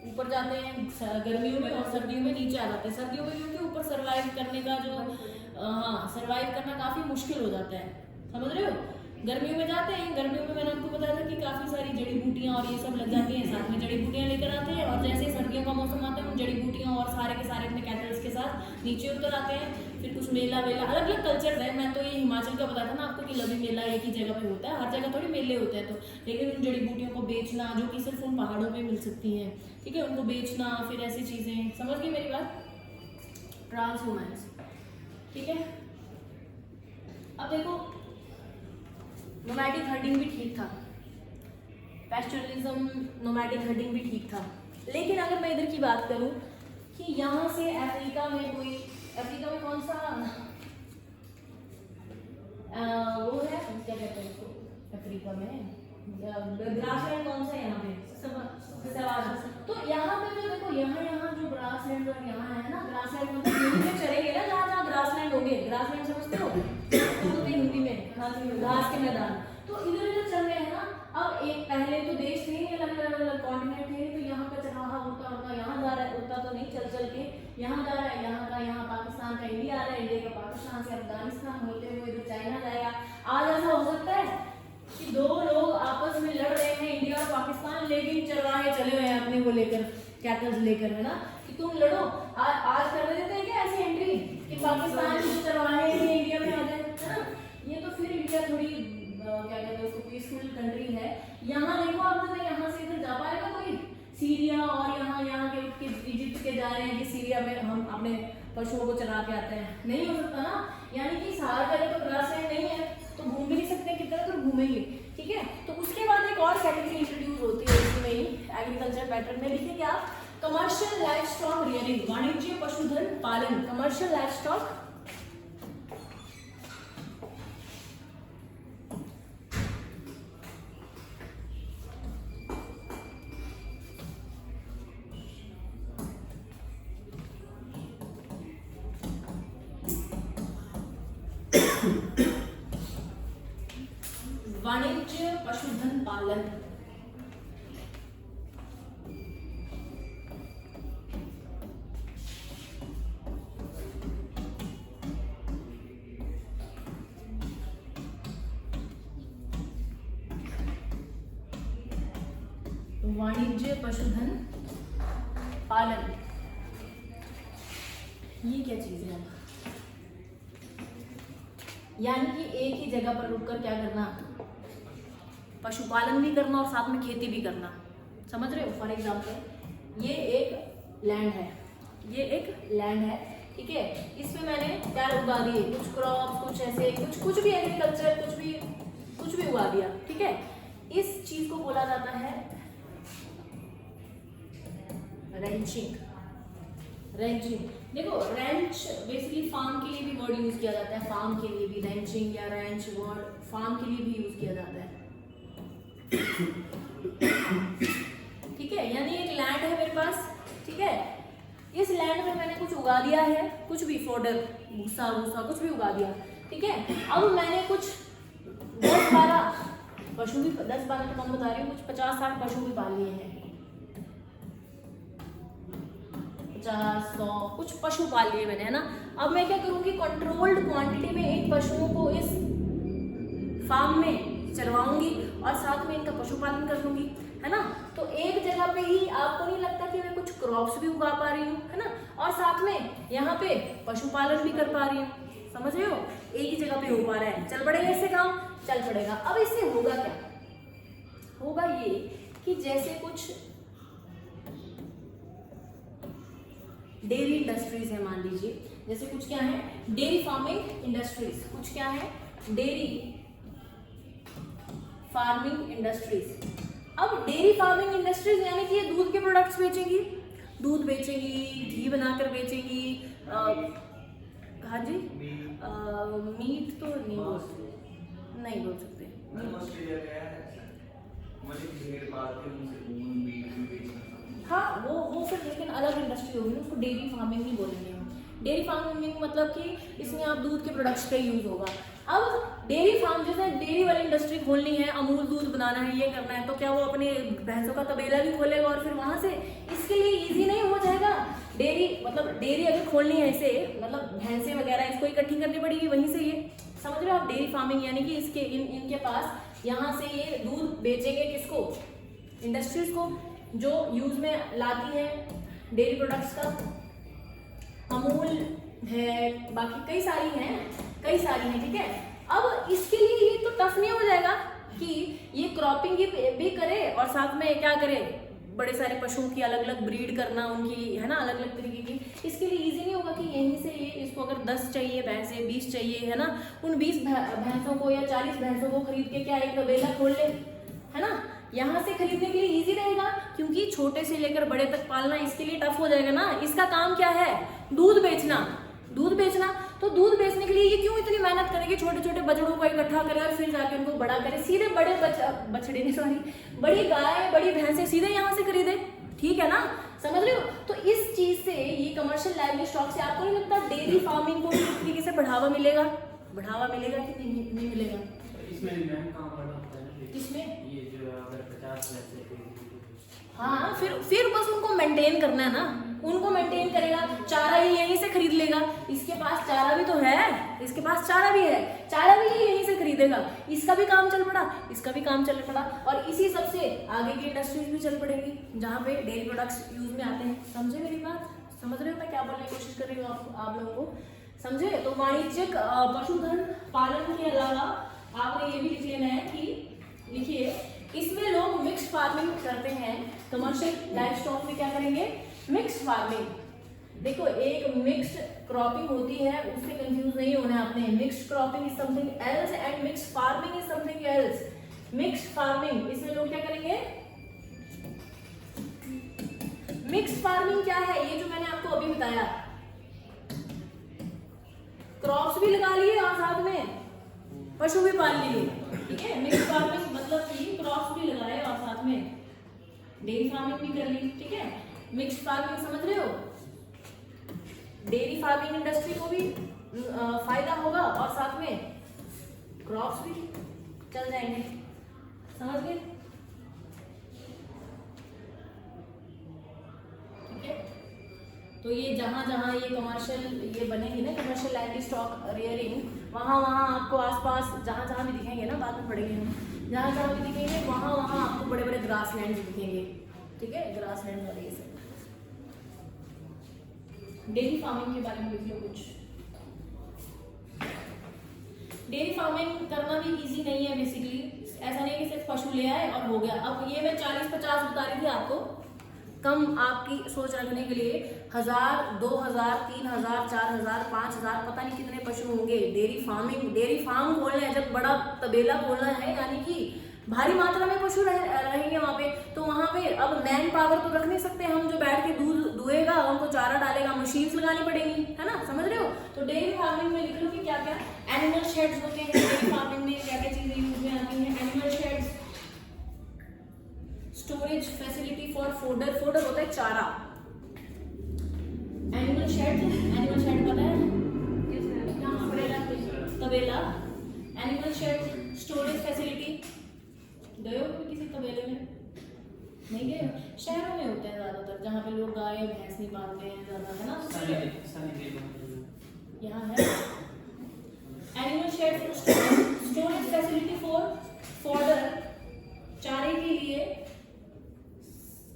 S1: ऊपर जाते हैं गर्मियों में और सर्दियों में नीचे आ जाते हैं। सर्दियों में क्योंकि ऊपर सरवाइव करने का जो सरवाइव करना काफी मुश्किल हो जाता है, समझ रहे हो। गर्मियों में जाते हैं, गर्मियों में मैंने आपको बताया था कि काफी सारी जड़ी बूटियां और ये सब लग जाती हैं, साथ में जड़ी बूटियां लेकर आते हैं, और जैसे सर्दियों का मौसम आता है उन जड़ी बूटियां और सारे के सारे अपने कैटल्स के साथ नीचे उतर आते हैं। फिर कुछ मेला वेला, अलग अलग कल्चर है। मैं तो ये हिमाचल का बताया था ना आपको कि लवी मेला एक ही जगह पे होता है, हर जगह थोड़ी मेले होते हैं। तो लेकिन उन जड़ी बूटियों को बेचना, जो कि सिर्फ उन पहाड़ों पे मिल सकती हैं, ठीक है, उनको बेचना, फिर ऐसी चीजें, समझ गई मेरी बात। ट्रांसह्यूमैंस, ठीक है। अब देखो नोमैडिक हर्डिंग भी ठीक था, पैस्टोरलिज्म, नोमैडिक हर्डिंग भी ठीक था। लेकिन अगर मैं इधर की बात करूं कि यहाँ से अफ्रीका में कोई, अफ्रीका में कौन सा वो है, क्या कहते हैं उसको, अफ्रीका में ग्रासलैंड कौन सा है यहाँ पे, सवाना। तो यहाँ पे जो देखो, यहाँ जो ग्रासलैंड और यहाँ है ना, ग्रासलैंड मतलब हिंदी में चलेंगे ना, जहाँ ग्रासलैंड होंगे, ग्रासलैंड समझते हो तो बोलते हैं हिंदी में घास के मैदान। तो इधर चल रहे हैं ना। अब एक पहले तो देश थे नहीं, अलग कॉन्टिनेंट थे, तो यहाँ पे चढ़ावा होता होता यहाँ जा रहा है, उतना तो नहीं, चल के यहाँ जा रहा है, यहाँ पाकिस्तान का इंडिया आ रहा है, इंडिया का पाकिस्तान से अफगानिस्तान होते हुए इधर चाइना जाएगा। आज ऐसा हो सकता है कि दो लोग आपस में लड़ रहे हैं, इंडिया और पाकिस्तान, लेकिन चरवाहे चले हुए हैं अपने को लेकर, कैटल्स लेकर, है ना, कि तुम लड़ो। आज कर देते हैं क्या ऐसी एंट्री कि पाकिस्तान के चरवाहे इंडिया में आ जाए, है ना। ये तो फिर इंडिया थोड़ी क्या कहते हैं उसको, पीसफुल कंट्री है। यहाँ देखो आपने, यहाँ से इधर जा पाएगा कोई, सीरिया और यहाँ के इजिप्ट के जा रहे हैं कि सीरिया में हम अपने पशुओं को चरा के आते हैं, नहीं हो सकता ना। यानी कि सहारा करे तो ग्रासलैंड नहीं है, तो घूम भी नहीं सकते, कितना तो घूमेंगे, ठीक है। तो उसके बाद एक और कैटेगरी इंट्रोड्यूस होती है इसमें ही, एग्रीकल्चर पैटर्न में लिखेंगे आप, कमर्शियल लाइफ स्टॉक रियरिंग, वाणिज्य पशुधन पालन, कमर्शियल लाइफ स्टॉक। वाणिज्य पशुधन पालन, वाणिज्य पशुधन पालन, ये क्या चीज है? यानी कि एक ही जगह पर रुककर क्या करना, पशुपालन भी करना और साथ में खेती भी करना, समझ रहे हो। फॉर एग्जाम्पल ये एक लैंड है, ये एक लैंड है, ठीक है। इसमें मैंने क्या उगा दिए, कुछ क्रॉप्स, कुछ ऐसे कुछ भी एग्रीकल्चर, कुछ भी उगा दिया, ठीक है। इस चीज को बोला जाता है रेंचिंग। देखो रेंच बेसिकली फार्म के लिए भी वर्ड यूज किया जाता है, फार्म के लिए भी रेंचिंग या रेंच वर्ड फार्म के लिए भी यूज किया जाता है, ठीक है। यानी एक लैंड है मेरे पास, ठीक है। इस लैंड में मैंने कुछ उगा दिया है, कुछ भी फोडर, भूसा कुछ भी उगा दिया, ठीक है। अब मैंने कुछ 10-12 पशु भी, 10-12 तो कम बता रही हूँ, कुछ 50-60 पशु भी पाल लिए हैं, 50-100 कुछ पशु पाल लिए मैंने, है ना। अब मैं क्या करूंगी, कंट्रोल्ड क्वांटिटी में इन पशुओं को इस फार्म में चरवाऊंगी और साथ में इनका पशुपालन कर लूंगी, है ना। तो एक जगह पे ही आपको नहीं लगता कि मैं कुछ क्रॉप्स भी उगा पा रही हूँ, है ना, और साथ में यहाँ पे पशुपालन भी कर पा रही हूँ, समझ रहे हो। एक ही जगह पे हो पा रहा है, चल पड़ेगा इससे काम, चल पड़ेगा। अब इससे होगा क्या, होगा ये कि जैसे कुछ डेयरी इंडस्ट्रीज है, मान लीजिए, जैसे कुछ क्या है, डेयरी फार्मिंग इंडस्ट्रीज, कुछ क्या है, डेयरी फार्मिंग इंडस्ट्रीज। अब डेयरी फार्मिंग इंडस्ट्रीज यानी कि ये दूध के प्रोडक्ट्स बेचेंगी, दूध बेचेंगी, घी बनाकर बेचेंगी, हाँ जी, मीट तो नहीं बोल सकते, हाँ वो फिर लेकिन अलग इंडस्ट्री होगी, उसको डेयरी फार्मिंग ही बोलेंगे हम। डेयरी फार्मिंग मतलब कि इसमें आप दूध के प्रोडक्ट्स का यूज होगा। अब डेयरी फार्म, जैसे डेयरी वाली इंडस्ट्री खोलनी है, अमूल दूध बनाना है, ये करना है, तो क्या वो अपने भैंसों का तबेला भी खोलेगा और फिर वहां से, इसके लिए इजी नहीं हो जाएगा। डेयरी अगर खोलनी है इसे, मतलब भैंसे वगैरह इसको इकट्ठी करनी पड़ेगी वहीं से, ये समझ रहे हो आप। डेयरी फार्मिंग यानी कि इसके इनके पास यहाँ से ये दूध बेचेंगे किसको, इंडस्ट्रीज को, जो यूज में लाती है डेयरी प्रोडक्ट्स का। अमूल है, बाकी कई सारी हैं, ठीक है। अब इसके लिए ये तो टफ नहीं हो जाएगा कि ये क्रॉपिंग भी करे और साथ में क्या करे, बड़े सारे पशुओं की अलग अलग ब्रीड करना, उनकी है ना अलग अलग तरीके की, इसके लिए इजी नहीं होगा कि यहीं से ये इसको अगर 10 चाहिए भैंसे, 20 चाहिए है ना, उन 20 भैंसों को या 40 भैंसों को खरीद के क्या एक तबेला खोल ले, है ना। यहाँ से खरीदने के लिए इजी रहेगा, क्योंकि छोटे से लेकर बड़े तक पालना इसके लिए टफ हो जाएगा ना। इसका काम क्या है, दूध बेचना, दूध बेचना। तो दूध बेचने के लिए ये क्यों इतनी मेहनत करेगी, छोटे छोटे बछड़ों को इकट्ठा करे और फिर जाके उनको बड़ा करे, सीधे बड़े बछड़े नहीं सॉरी बड़ी गाय बड़ी भैंसे सीधे यहाँ से खरीदे, ठीक है ना, समझ रहे हो। तो इस चीज से ये कमर्शियल लाइवली स्टॉक से आपको नहीं लगता डेयरी फार्मिंग को किस तरीके से बढ़ावा मिलेगा, बढ़ावा मिलेगा कि नहीं मिलेगा?
S3: इसमें मैम काम बड़ा होता है।
S1: किसमें?
S3: ये जो अगर 50 वैसे
S1: हाँ, फिर बस उनको मेंटेन करना है ना, उनको मेंटेन करेगा, चारा ही यहीं से खरीद लेगा, इसके पास चारा भी तो है, इसके पास चारा भी है, चारा भी यहीं से खरीदेगा, इसका भी काम चल पड़ा, इसका भी काम चल पड़ा, और इसी सबसे आगे की इंडस्ट्रीज भी चल पड़ेगी जहाँ पे डेयरी प्रोडक्ट्स यूज में आते हैं। समझे मेरी बात, समझ रहे हो मैं क्या बोलने की कोशिश कर रही हूँ आप लोगों को, समझे। तो वाणिज्यिक पशुधन पालन के अलावा आपने ये भी लिख लेना है कि लिखिए इसमें लोग मिक्स्ड फार्मिंग करते हैं, कमर्शियल लाइफ स्टॉक में क्या करेंगे, मिक्स्ड फार्मिंग। देखो एक मिक्स्ड क्रॉपिंग होती है, उससे कंफ्यूज नहीं होना है आपने, mixed cropping is something else and mixed farming is something else. Mixed farming इसमें लोग क्या करेंगे, मिक्स्ड फार्मिंग क्या है, ये जो मैंने आपको अभी बताया, क्रॉप्स भी लगा लिए और साथ में पशु भी पाल लिए, ठीक है। मिक्स फार्मिंग मतलब कि क्रॉप्स भी लगाए और साथ में डेयरी फार्मिंग भी कर ली, ठीक है। मिक्स फार्मिंग समझ रहे हो, डेयरी फार्मिंग इंडस्ट्री को भी फायदा होगा और साथ में क्रॉप्स भी चल जाएंगे, समझ गए, ठीक है। तो ये जहां जहां ये कमर्शियल ये बनेगी ना, कमर्शियल लाइवली स्टॉक रियरिंग, वहां वहां आपको आसपास जहां जहां भी दिखेंगे ना, बाद में पढ़ेंगे हम, जहां जहां भी दिखेंगे वहां वहां आपको बड़े बड़े ग्रास लैंड दिखेंगे, ठीक है, ग्रास लैंड वाले ये सब। डेयरी फार्मिंग के बारे में लिख लो कुछ। डेयरी फार्मिंग करना भी इजी नहीं है बेसिकली, ऐसा नहीं है कि सिर्फ पशु ले आए और हो गया। अब ये मैं 40-50 बता रही थी आपको, कम आपकी सोच रखने के लिए 1000, 2000, 3000, 4000, 5000 पता नहीं कितने पशु होंगे। डेयरी फार्म खोलना है, जब बड़ा तबेला खोलना है, यानी कि भारी मात्रा में पशु रहेंगे वहां पे, तो वहां पे अब मैन पावर तो रख नहीं सकते हम, जो बैठ के दूध दुहेगा, उनको चारा डालेगा, मशीन्स लगानी पड़ेंगी, है ना, समझ रहे हो। तो डेयरी फार्मिंग में लिख लो कि क्या क्या एनिमल शेड्स होते हैं, डेयरी फार्मिंग में क्या क्या चीजें यूज में आती हैं, animal shades, storage facility for fodder, fodder होता है चारा, एनिमल शेड पता है, तबेला, एनिमल शेड, स्टोरेज फैसिलिटी, गए हो किसी तबेले में, नहीं गए, शहरों में होते हैं ज्यादातर, जहाँ पे लोग गाय भैंस नहीं पालते हैं ज्यादा, है ना, यहाँ है animal shed, storage facility for fodder, चारे के लिए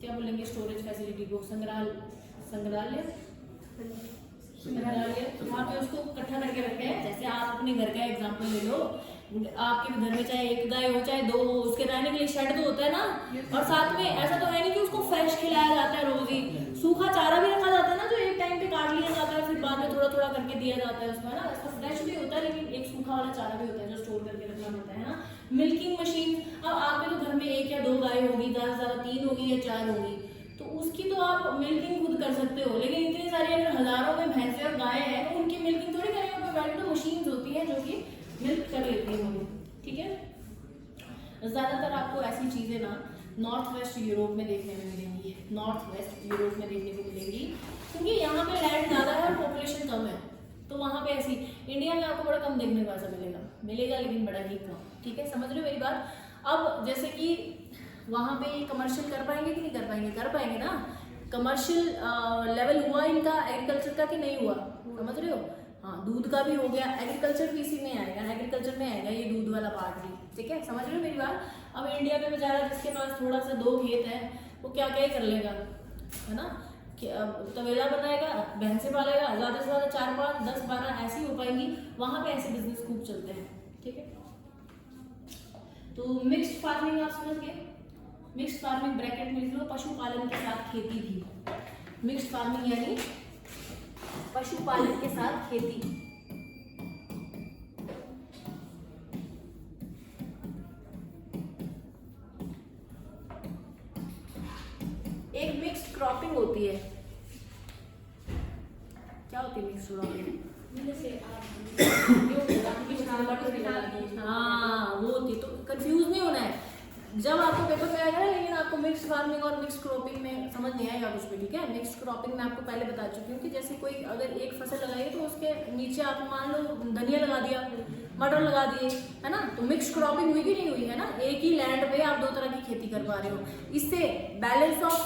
S1: क्या बोलेंगे, स्टोरेज फैसिलिटी को संग्रहालय वहाँ पे उसको इकट्ठा करके रखे हैं। जैसे आप अपने घर का एग्जांपल ले लो, आपके घर में चाहे एक गाय हो चाहे दो हो, उसके रहने के लिए शेड तो होता है ना, और साथ में ऐसा तो है नहीं कि उसको फ्रेश खिलाया जाता है रोज ही, सूखा चारा भी रखा जाता है ना, जो एक टाइम पे काट लिया जाता है, फिर बाद में थोड़ा थोड़ा करके दिया जाता है उसमें ना, इसका फ्रेश भी होता है, लेकिन एक सूखा वाला चारा भी होता है जो स्टोर करके रखना होता है ना। मिल्किंग मशीन, अब आपके तो घर में 1 या 2 गाय होगी, ज्यादा से ज्यादा 3 होगी या 4 होगी, तो उसकी तो आप मिल्किंग खुद कर सकते हो, लेकिन इतनी सारी अगर हजारों में भैंसे और गाय है तो उनकी मिल्किंग थोड़ी करेंगे, बैठ तो मशीन्स होती है जो कि मिल्क कर लेती है, ठीक है। ज्यादातर आपको ऐसी चीजें ना नॉर्थ वेस्ट यूरोप में देखने में मिलेंगी, नॉर्थ वेस्ट यूरोप में देखने को मिलेंगी, क्योंकि यहाँ पे लैंड ज्यादा है और पॉपुलेशन कम है, तो वहाँ पे ऐसी, इंडिया में आपको बड़ा कम देखने को ऐसा मिलेगा लेकिन बड़ा ही कम, ठीक है, समझ रहे हो मेरी बात। अब जैसे कि वहाँ पे ये कमर्शियल कर पाएंगे कि नहीं कर पाएंगे, कर पाएंगे ना, कमर्शियल लेवल हुआ इनका एग्रीकल्चर का कि नहीं हुआ, समझ रहे हो। हाँ, दूध का भी हो गया, एग्रीकल्चर भी इसी में आएगा, एग्रीकल्चर में आएगा ये दूध वाला पार्ट भी, ठीक है, समझ रहे हो मेरी बात। अब इंडिया में बेचारा जिसके पास थोड़ा सा 2 खेत है, वो क्या क्या ही कर लेगा, है ना, तबेला बनाएगा, भैंसे पालेगा, ज्यादा से ज्यादा 4, 5, 10, 12 ऐसी हो पाएंगी, वहां पे ऐसे बिजनेस खूब चलते हैं, ठीक है। तो मिक्स्ड फार्मिंग आप समझ गए, मिक्स्ड फार्मिंग ब्रैकेट में लिख लो, पशुपालन के साथ खेती भी। मिक्स्ड फार्मिंग यानी पशुपालन के साथ खेती। एक मिक्स्ड क्रॉपिंग होती है। क्या होती है मिक्स्ड क्रॉपिंग? हाँ वो होती, तो कंफ्यूज नहीं होना है जब आपको पेपर में आएगा, लेकिन आपको मिक्स्ड फार्मिंग और मिक्स्ड क्रॉपिंग में समझ नहीं आएगा कुछ भी, ठीक है। मिक्स्ड क्रॉपिंग में आपको पहले बता चुकी हूँ कि जैसे कोई अगर एक फसल लगाई तो उसके नीचे आप मान लो धनिया लगा दिया, मटर लगा दिए, है ना, तो मिक्स्ड क्रॉपिंग हुई कि नहीं हुई, है ना। एक ही लैंड पे आप 2 तरह की खेती कर पा रहे हो। इससे बैलेंस ऑफ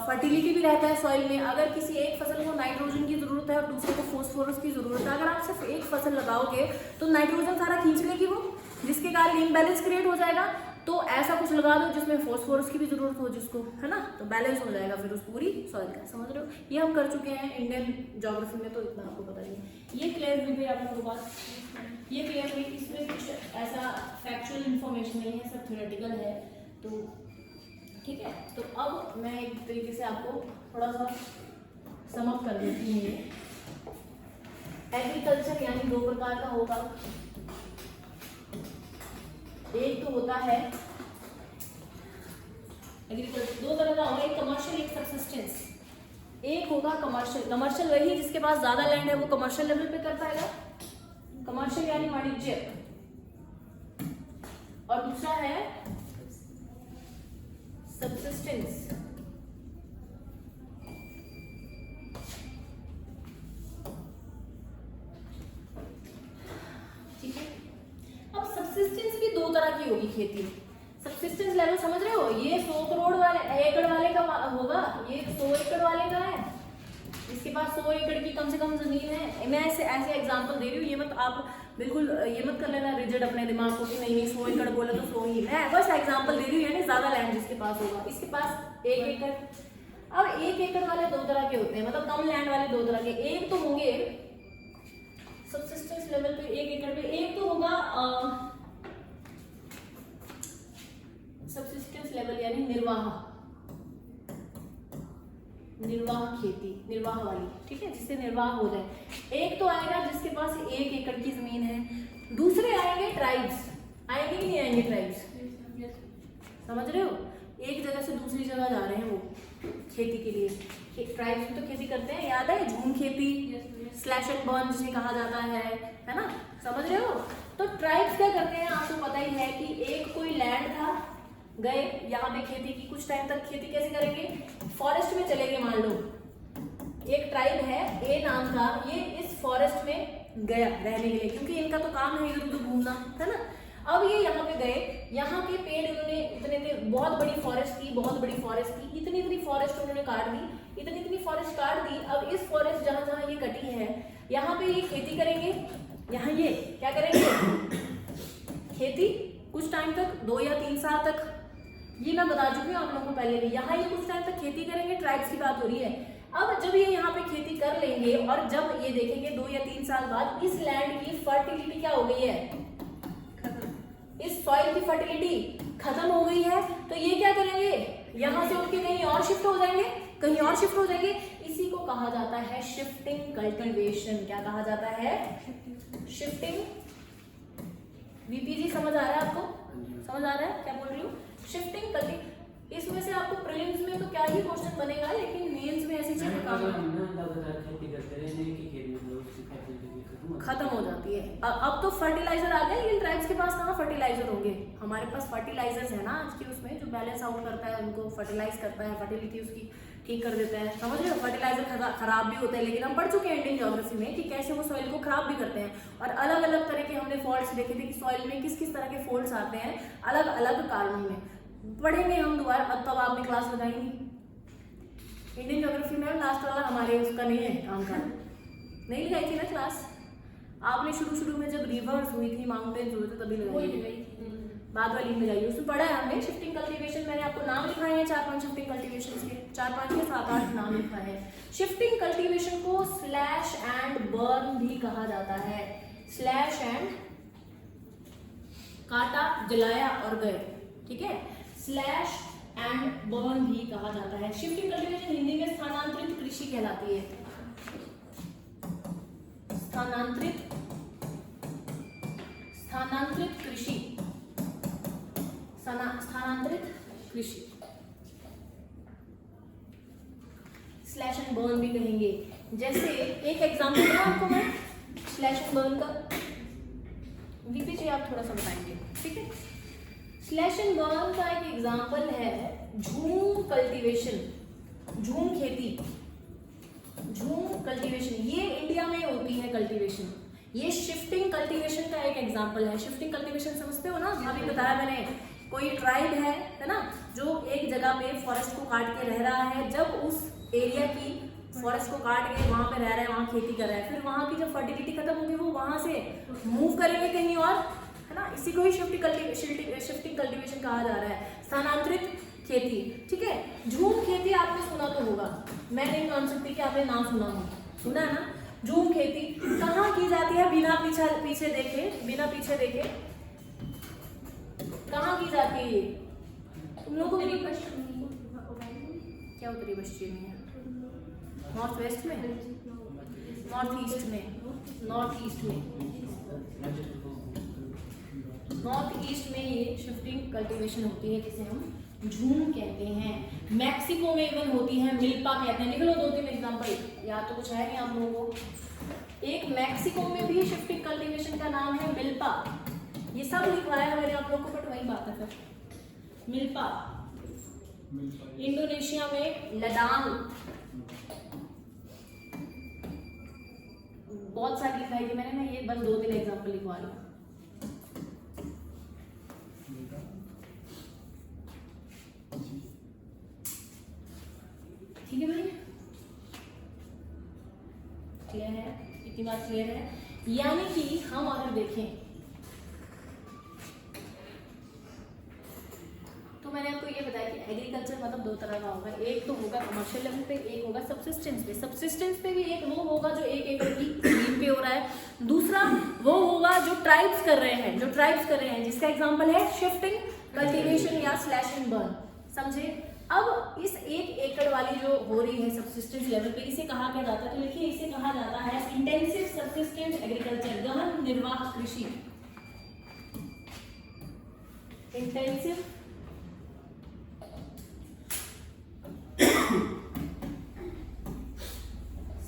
S1: फर्टिलिटी भी रहता है सॉइल में। अगर किसी एक फसल को नाइट्रोजन की जरूरत है और दूसरे को फॉस्फोरस की जरूरत है, अगर आप सिर्फ एक फसल लगाओगे तो नाइट्रोजन सारा खींच लेगी वो, जिसके कारण इम्बैलेंस क्रिएट हो जाएगा। तो ऐसा कुछ लगा दो जिसमें फॉस्फोरस की भी जरूरत हो जिसको, है ना, तो बैलेंस हो जाएगा फिर उस पूरी सॉइल का। समझ रहे हो? ये हम कर चुके हैं इंडियन ज्योग्राफी में, तो इतना आपको पता नहीं है। ये क्लियर हुई भाई आप लोगों को बात? ये क्लियर हुई? इसमें कुछ ऐसा फैक्चुअल इंफॉर्मेशन नहीं है, सब थ्योरेटिकल है, तो ठीक है। तो अब मैं एक तरीके से आपको थोड़ा सा समअप कर देती हूँ। एग्रीकल्चर यानी 2 प्रकार का होगा। एक तो होता है एग्रीकल्चर, 2 तरह का होगा, एक कमर्शियल एक सबसिस्टेंस। एक होगा कमर्शियल। कमर्शियल वही जिसके पास ज्यादा लैंड है वो कमर्शियल लेवल पे कर पाएगा, कमर्शियल यानी वाणिज्यिक। और दूसरा है सबसिस्टेंस। ठीक है। अब सबसिस्टेंस भी 2 तरह की होगी खेती। सबसिस्टेंस लेवल समझ रहे हो? ये 100 करोड़ वाले एकड़ वाले का होगा, ये 100 एकड़ वाले का है, इसके पास 100 एकड़ की कम से कम जमीन है। मैं ऐसे एग्जांपल दे रही हूँ, ये मत आप बिल्कुल ये मत कर लेना रिजिड अपने दिमाग को कि नहीं 100 एकड़ बोला तो 100 ही। मैं बस एग्जांपल दे रही हूँ, यानी ज्यादा लैंड जिसके पास होगा। इसके पास 1 एकड़। अब 1 एकड़ वाले 2 तरह के होते हैं, मतलब कम लैंड वाले 2 तरह के। एक तो होंगे सबसिस्टेंस लेवल पे 1 एकड़ पे, एक तो होगा सबसिस्टेंस लेवल यानी निर्वाह खेती, निर्वाह वाली, ठीक है, जिससे निर्वाह हो जाए। एक तो आएगा जिसके पास 1 एकड़ की जमीन है। दूसरे आएंगे ट्राइब्स। आएंगे कि नहीं आएंगे ट्राइब्स? समझ रहे हो? एक जगह से दूसरी जगह जा रहे हैं वो खेती के लिए। ट्राइब्स में तो खेती करते हैं, याद है, झूम खेती, स्लैश एंड बर्न जिसे कहा जाता है ना, समझ रहे हो? तो ट्राइब्स क्या करते हैं आपको पता ही है कि एक कोई लैंड था, गए यहाँ पे खेती की, कुछ टाइम तक खेती कैसे करेंगे, फॉरेस्ट में चले गए। मान लो एक ट्राइब है ए नाम का, ये इस फॉरेस्ट में गया रहने के लिए, क्योंकि इनका तो काम है इधर उधर घूमना, है ना। अब ये यहाँ पे गए, यहाँ के पेड़ इन्होंने इतने बहुत बड़ी फॉरेस्ट की, इतनी फॉरेस्ट उन्होंने काट दी, इतनी फॉरेस्ट काट दी। अब इस फॉरेस्ट जहाँ जहाँ ये कटी है, यहाँ पे ये खेती करेंगे, यहाँ ये क्या करेंगे, खेती कुछ टाइम तक, 2 या 3 साल तक, ये मैं बता चुकी हूँ आप लोगों को पहले भी। यहाँ ये कुछ टाइम तक खेती करेंगे, ट्राइब्स की बात हो रही है। अब जब ये यहाँ पे खेती कर लेंगे और जब ये देखेंगे 2 या 3 साल बाद इस लैंड की फर्टिलिटी क्या हो गई है, इस सॉइल की फर्टिलिटी खत्म हो गई है, तो ये क्या करेंगे, यहाँ से उठ के कहीं और शिफ्ट हो जाएंगे, इसी को कहा जाता है शिफ्टिंग कल्टीवेशन। क्या कहा जाता है? शिफ्टिंग। वीपी जी समझ आ रहा है आपको? समझ आ रहा है क्या बोल रही हूँ? शिफ्टिंग कल्टी। इसमें से आपको प्रीलिम्स में तो क्या ही क्वेश्चन बनेगा, लेकिन मेंस में ऐसी चीजें खत्म हो जाती है। अब तो फर्टिलाइजर आ गए, लेकिन ट्राइब्स के पास कहाँ फर्टिलाइजर होंगे? हमारे पास फर्टिलाइजर्स है ना आज के उसमें, जो बैलेंस आउट करता है, उनको फर्टिलाइज करता है, फर्टिलिटी उसकी ठीक कर देता है। समझ रहे हो? फर्टिलाइजर खराब भी होता है, लेकिन हम पढ़ चुके हैं इंडियन ज्योग्राफी में कि कैसे वो सॉइल को खराब भी करते हैं। और अलग अलग तरह के हमने फॉल्ट्स देखे थे कि सॉइल में किस किस तरह के फॉल्ट्स आते हैं अलग अलग कारणों में। पढ़ेंगे हम दोबारा, अब तब आपने क्लास लगाई नहीं इंडियन ज्योग्राफी में। लास्ट वाला हमारे उसका नहीं है काम का, नहीं लगाई थी ना क्लास आपने। शुरू में जब रिवर्स हुई थी, माउंटेन्स हुए थे, तभी लगाई, बाद वाली में लगाई। उसमें पढ़ा है हमने शिफ्टिंग कल्टीवेशन। मैंने आपको नाम लिखाए हैं 4-5 शिफ्टिंग कल्टीवेशन के, 4-5 या 7-8 नाम लिखा है। शिफ्टिंग कल्टीवेशन को स्लैश एंड बर्न भी कहा जाता है। स्लैश एंड काटा, जलाया और गए, ठीक है। स्लैश एंड बर्न भी कहा जाता है। शिफ्टिंग कल्टीवेशन हिंदी में स्थानांतरित कृषि कहलाती है। स्थानांतरित कृषि, स्थानांतरित कृषि, स्लैश एंड बर्न भी कहेंगे। जैसे एक एग्जांपल दूं आपको मैं स्लैश एंड बर्न का, वीपी जी आप थोड़ा सा बताएंगे, ठीक है। स्लैश एंड बर्न का एक एग्जांपल है झूम कल्टीवेशन, झूम खेती, झूम कल्टीवेशन, ये इंडिया में होती है कल्टीवेशन। ये शिफ्टिंग कल्टीवेशन का एक एग्जांपल है। शिफ्टिंग कल्टीवेशन समझते हो ना, अभी बताया मैंने, कोई ट्राइब है ना, जो एक जगह पे फॉरेस्ट को काट के रह रहा है, जब उस एरिया की फॉरेस्ट को काट के वहां पे रह रहा है, वहां खेती कर रहा है, फिर वहां की जब फर्टिलिटी खत्म होगी वो वहां से मूव करेंगे कहीं और, है ना, इसी को ही शिफ्टिंग कल्टीवेशन कहा जा रहा है, स्थानांतरित खेती, ठीक है। झूम खेती आपने सुना तो होगा, मैं नहीं मान सकती कि आपने नाम सुना हो, सुना है ना। झूम खेती कहाँ की जाती है, बिना पीछे देखे कहाँ की जाती है? तुम लोगों को क्या उत्तरी पश्चिम में है? नॉर्थ वेस्ट में, नॉर्थ ईस्ट में, नॉर्थ ईस्ट में ये शिफ्टिंग कल्टीवेशन होती है, जिसे हम झूम कहते हैं। मैक्सिको में इवन होती है, मिल्पा कहते हैं। लिख लो 2-3 एग्जांपल, याद तो कुछ है नहीं आप लोगों को। एक मैक्सिको में भी शिफ्टिंग कल्टीवेशन का नाम है मिल्पा, ये सब लिखवाया मैंने आप लोग को, बट वही बात है फिर, मिल्पा। इंडोनेशिया में लडांग, बहुत सारी लिखाई थी मैंने, मैं ये बस 2-3 एग्जांपल लिखवा रही हूँ। ठीक है भाई, क्लियर है? इतनी बात क्लियर है? यानी कि हम अगर देखें तो मैंने आपको ये बताया कि एग्रीकल्चर मतलब 2 तरह का होगा, एक तो होगा कमर्शियल लेवल पे, एक होगा सब्सिस्टेंस पे। सब्सिस्टेंस पे भी एक वो होगा जो 1 एकड़ की जमीन पे हो रहा है, दूसरा वो होगा जो ट्राइब्स कर रहे हैं, जिसका एग्जांपल है शिफ्टिंग कल्टीवेशन या स्लैश एंड बर्न, समझे। अब इस 1 एकड़ वाली जो हो रही है सब्सिस्टेंस लेवल पे, इसे कहा क्या जाता है? तो देखिए, इसे कहा जाता है इंटेंसिव सब्सिस्टेंस एग्रीकल्चर, गहन निर्वाह कृषि। इंटेंसिव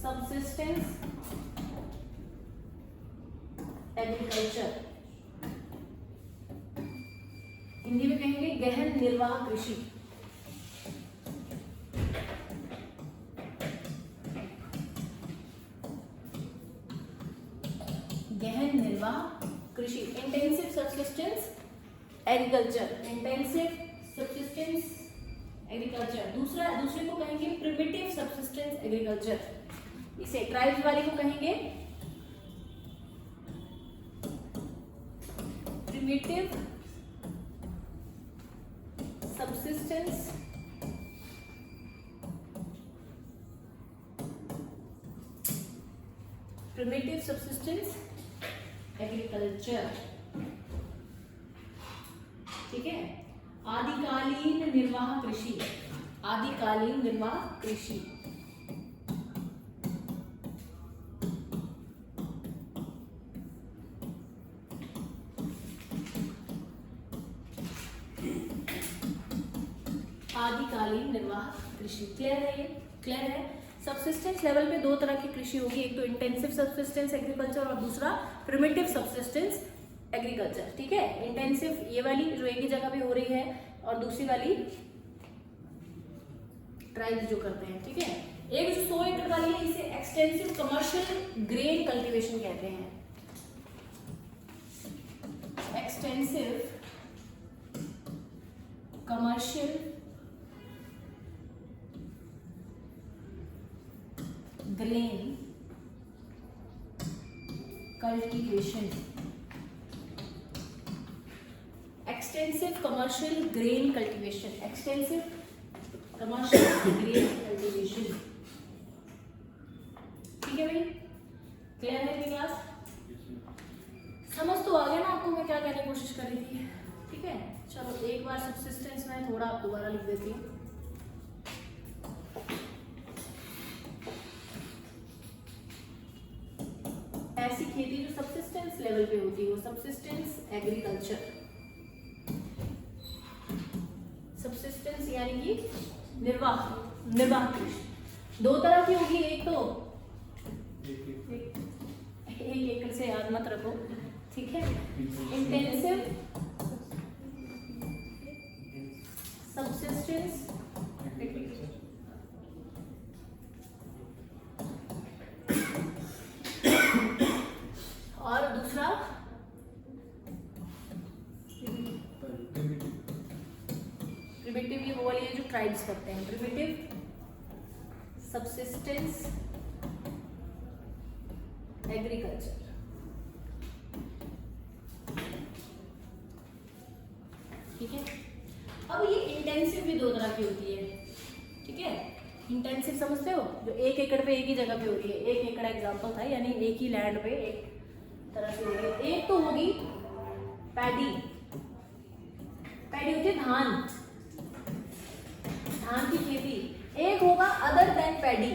S1: सब्सिस्टेंस एग्रीकल्चर, हिंदी में कहेंगे गहन निर्वाह कृषि। गहन निर्वाह कृषि, intensive subsistence agriculture, intensive subsistence agriculture. दूसरे को कहेंगे प्रिमिटिव सब्सिस्टेंस एग्रीकल्चर, इसे ट्राइब्स वाले को कहेंगे प्रिमिटिव सब्सिस्टेंस एग्रीकल्चर, ठीक है। आदिकालीन निर्वाह कृषि, आदिकालीन निर्वाह कृषि, आदिकालीन निर्वाह कृषि। क्लियर है? ये क्लियर है? सब्सिस्टेंस लेवल पे 2 तरह की कृषि होगी, एक तो इंटेंसिव सब्सिस्टेंस एग्रीकल्चर और दूसरा प्रिमिटिव सब्सिस्टेंस एग्रीकल्चर, ठीक है। इंटेंसिव ये वाली जो एक ही जगह पे हो रही है, और दूसरी वाली ट्राइब्स जो करते हैं, ठीक है। एक जो 100 एकड़ वाली है, इसे एक्सटेंसिव कमर्शियल ग्रेन कल्टीवेशन कहते हैं। Extensive commercial grain cultivation, extensive commercial grain cultivation, extensive commercial grain cultivation, ठीक है भाई? क्लियर है मेरी क्लास? समझ तो आ गया ना आपको मैं क्या कहने की कोशिश कर रही थी, ठीक है। चलो एक बार सबसिस्टेंस में थोड़ा दोबारा लिख देती हूँ। ऐसी खेती जो सबसिस्टेंस लेवल पे होती है वो सबसिस्टेंस एग्रीकल्चर। सबसिस्टेंस यानी कि निर्वाह कृषि। दो तरह की होगी, एक तो एक एकड़ से याद मत रखो, ठीक है। इंटेंसिव सबसिस्टेंस और दूसरा प्रिमिटिव, ये वो वाली है जो ट्राइब्स करते हैं। Primitive subsistence agriculture. ठीक है। अब ये इंटेंसिव भी दो तरह की होती है, ठीक है। इंटेंसिव समझते हो, जो 1 एकड़ पे एक ही जगह पे हो रही है। 1 एकड़ एग्जांपल था, यानी एक ही लैंड पे एक तरह से हो रही है। एक तो होगी पैडी होती है धान की खेती। एक होगा अदर देन पैडी।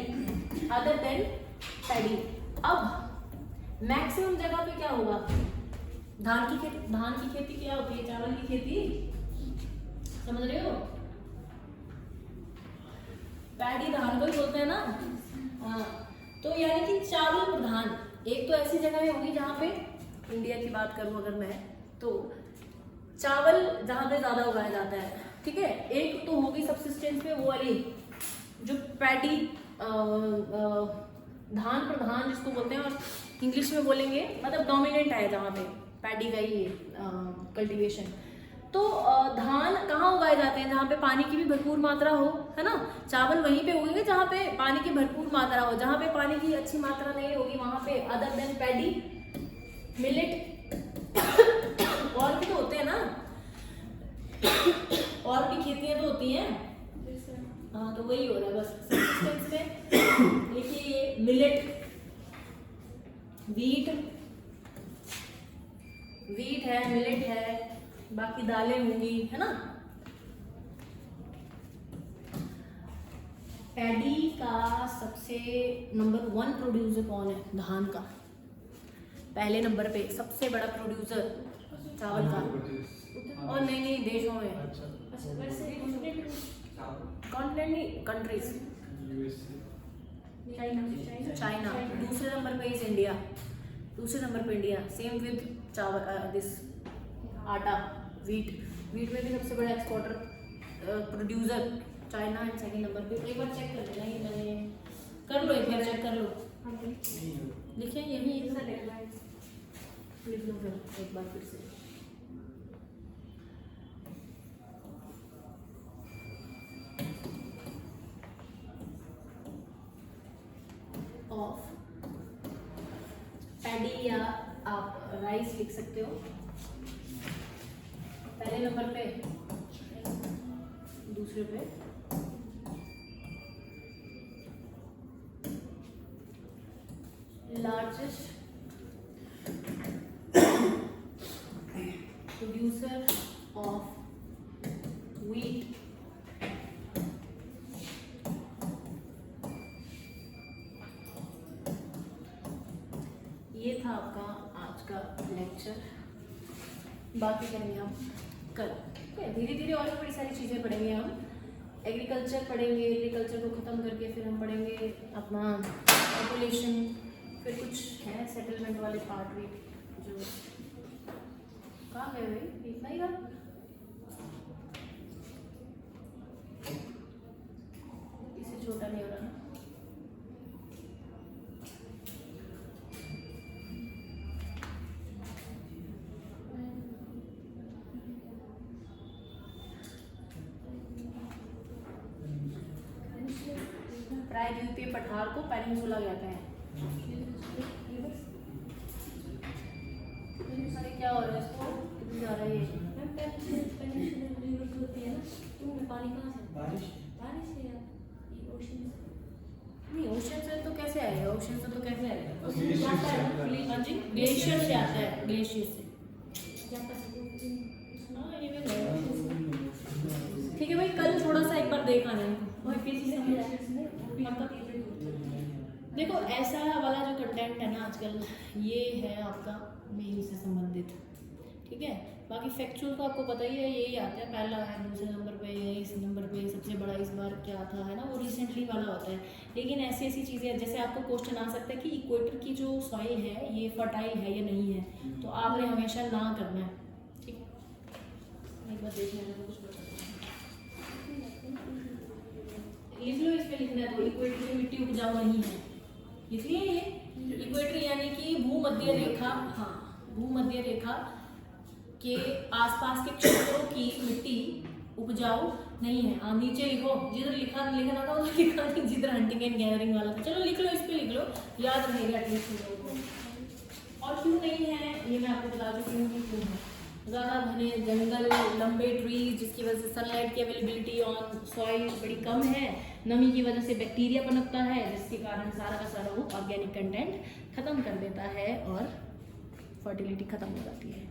S1: अब मैक्सिमम जगह पे क्या होगा, धान की खेती क्या होती है, चावल की खेती, समझ रहे हो। पैडी धान को ही बोलते हैं ना। हाँ, तो यानी कि चावल प्रधान एक तो ऐसी जगह होगी जहाँ पे, इंडिया की बात करूँ अगर मैं, तो चावल जहाँ पे ज्यादा उगाया जाता है, ठीक है। एक तो होगी सबसिस्टेंस पे वो वाली जो पैडी धान प्रधान जिसको बोलते हैं, और इंग्लिश में बोलेंगे मतलब डोमिनेंट है जहाँ पे पैडी का ही कल्टीवेशन। तो धान कहाँ उगाए जाते हैं, जहाँ पे पानी की भी भरपूर मात्रा हो, है ना। चावल वहीं पे उगेंगे जहाँ पे पानी की भरपूर मात्रा हो। जहाँ पे पानी की अच्छी मात्रा नहीं होगी वहाँ पे अदर देन पैडी, मिलेट और भी तो होते हैं ना, और भी खेतियाँ तो होती हैं। हाँ, तो वही हो रहा है बस। सबसिस्टेंस में देखिए ये मिलेट, वीट है, मिलेट है, बाकी दालें होंगी, है ना। पैडी का सबसे नंबर 1 प्रोड्यूसर कौन है, धान का। पहले नंबर पे सबसे बड़ा प्रोड्यूसर चावल का, और नहीं देशों में, कॉन्टिनेंट नहीं, कंट्रीज। चाइना दूसरे नंबर पे इज इंडिया, सेम विद चावल, दिस आटा, वीट में भी सबसे बड़ा exporter producer China and second number पे। एक बार चेक कर लेना, ये मैंने कर लो, एक बार चेक कर लो। देखिए यही लिख लो फिर एक बार फिर से। ऑफ पैडी या आप राइस लिख सकते हो पहले नंबर पे, दूसरे पे लार्जेस्ट प्रोड्यूसर ऑफ व्हीट। ये था आपका आज का लेक्चर, बाकी करेंगे हम कल। धीरे धीरे और भी बड़ी सारी चीज़ें पढ़ेंगे हम। एग्रीकल्चर पढ़ेंगे, एग्रीकल्चर को ख़त्म करके फिर हम पढ़ेंगे अपना पॉपुलेशन, फिर कुछ है सेटलमेंट वाले पार्ट भी, जो कहाँ गए भाई, इतना ही था। इससे छोटा नहीं हो रहा ना। प्रायद्वीपीय पठार को पेनिनसुला कहते हैं। अरे क्या हो रहा है इसको, कितनी जा रहा है ये। पानी कहाँ से, बारिश से यार, नहीं ओशन से तो कैसे आएगा, ओशन से तो कैसे आएगा, हाँ जी ग्लेशियर से आता है, ग्लेशियर से। हाँ ये देखो ऐसा वाला जो कंटेंट है ना आजकल, ये है आपका मेल से संबंधित, ठीक है। बाकी फैक्चुअल तो आपको पता ही है, यही आता है, पहला है, दूसरे नंबर पे है, इस नंबर पे सबसे बड़ा इस बार क्या था, है ना, वो रिसेंटली वाला होता है। लेकिन ऐसी ऐसी चीज़ें, जैसे आपको क्वेश्चन आ सकता है कि इक्वेटर की जो सॉइल है ये फर्टाइल है या नहीं है, तो आपने हमेशा ना करना है, ठीक है। एक बार देख लेना, कुछ बता लिख लो, इस पे लिखना है, तो इक्वेटर की मिट्टी उपजाऊ नहीं है, इसलिए ये इक्वेटर यानी कि भूमध्य रेखा, हाँ, भूमध्य रेखा के आसपास के क्षेत्रों की मिट्टी उपजाऊ नहीं है। हाँ, नीचे लिखो, जिधर लिखना था उधर लिखा नहीं, जिधर हंटिंग एंड गैदरिंग वाला था। चलो लिख लो, इस पे लिख लो, याद रहेगा एटलीस्ट लोगों को। और क्यों नहीं है ये मैं आपको बता चुकी हूँ कि क्यों है। ज़्यादा घने जंगल, लंबे ट्रीज, जिसकी वजह से सनलाइट की अवेलेबिलिटी ऑन सॉइल बड़ी कम है, नमी की वजह से बैक्टीरिया पनपता है, जिसके कारण सारा का सारा वो ऑर्गेनिक कंटेंट खत्म कर देता है और फर्टिलिटी खत्म हो जाती है।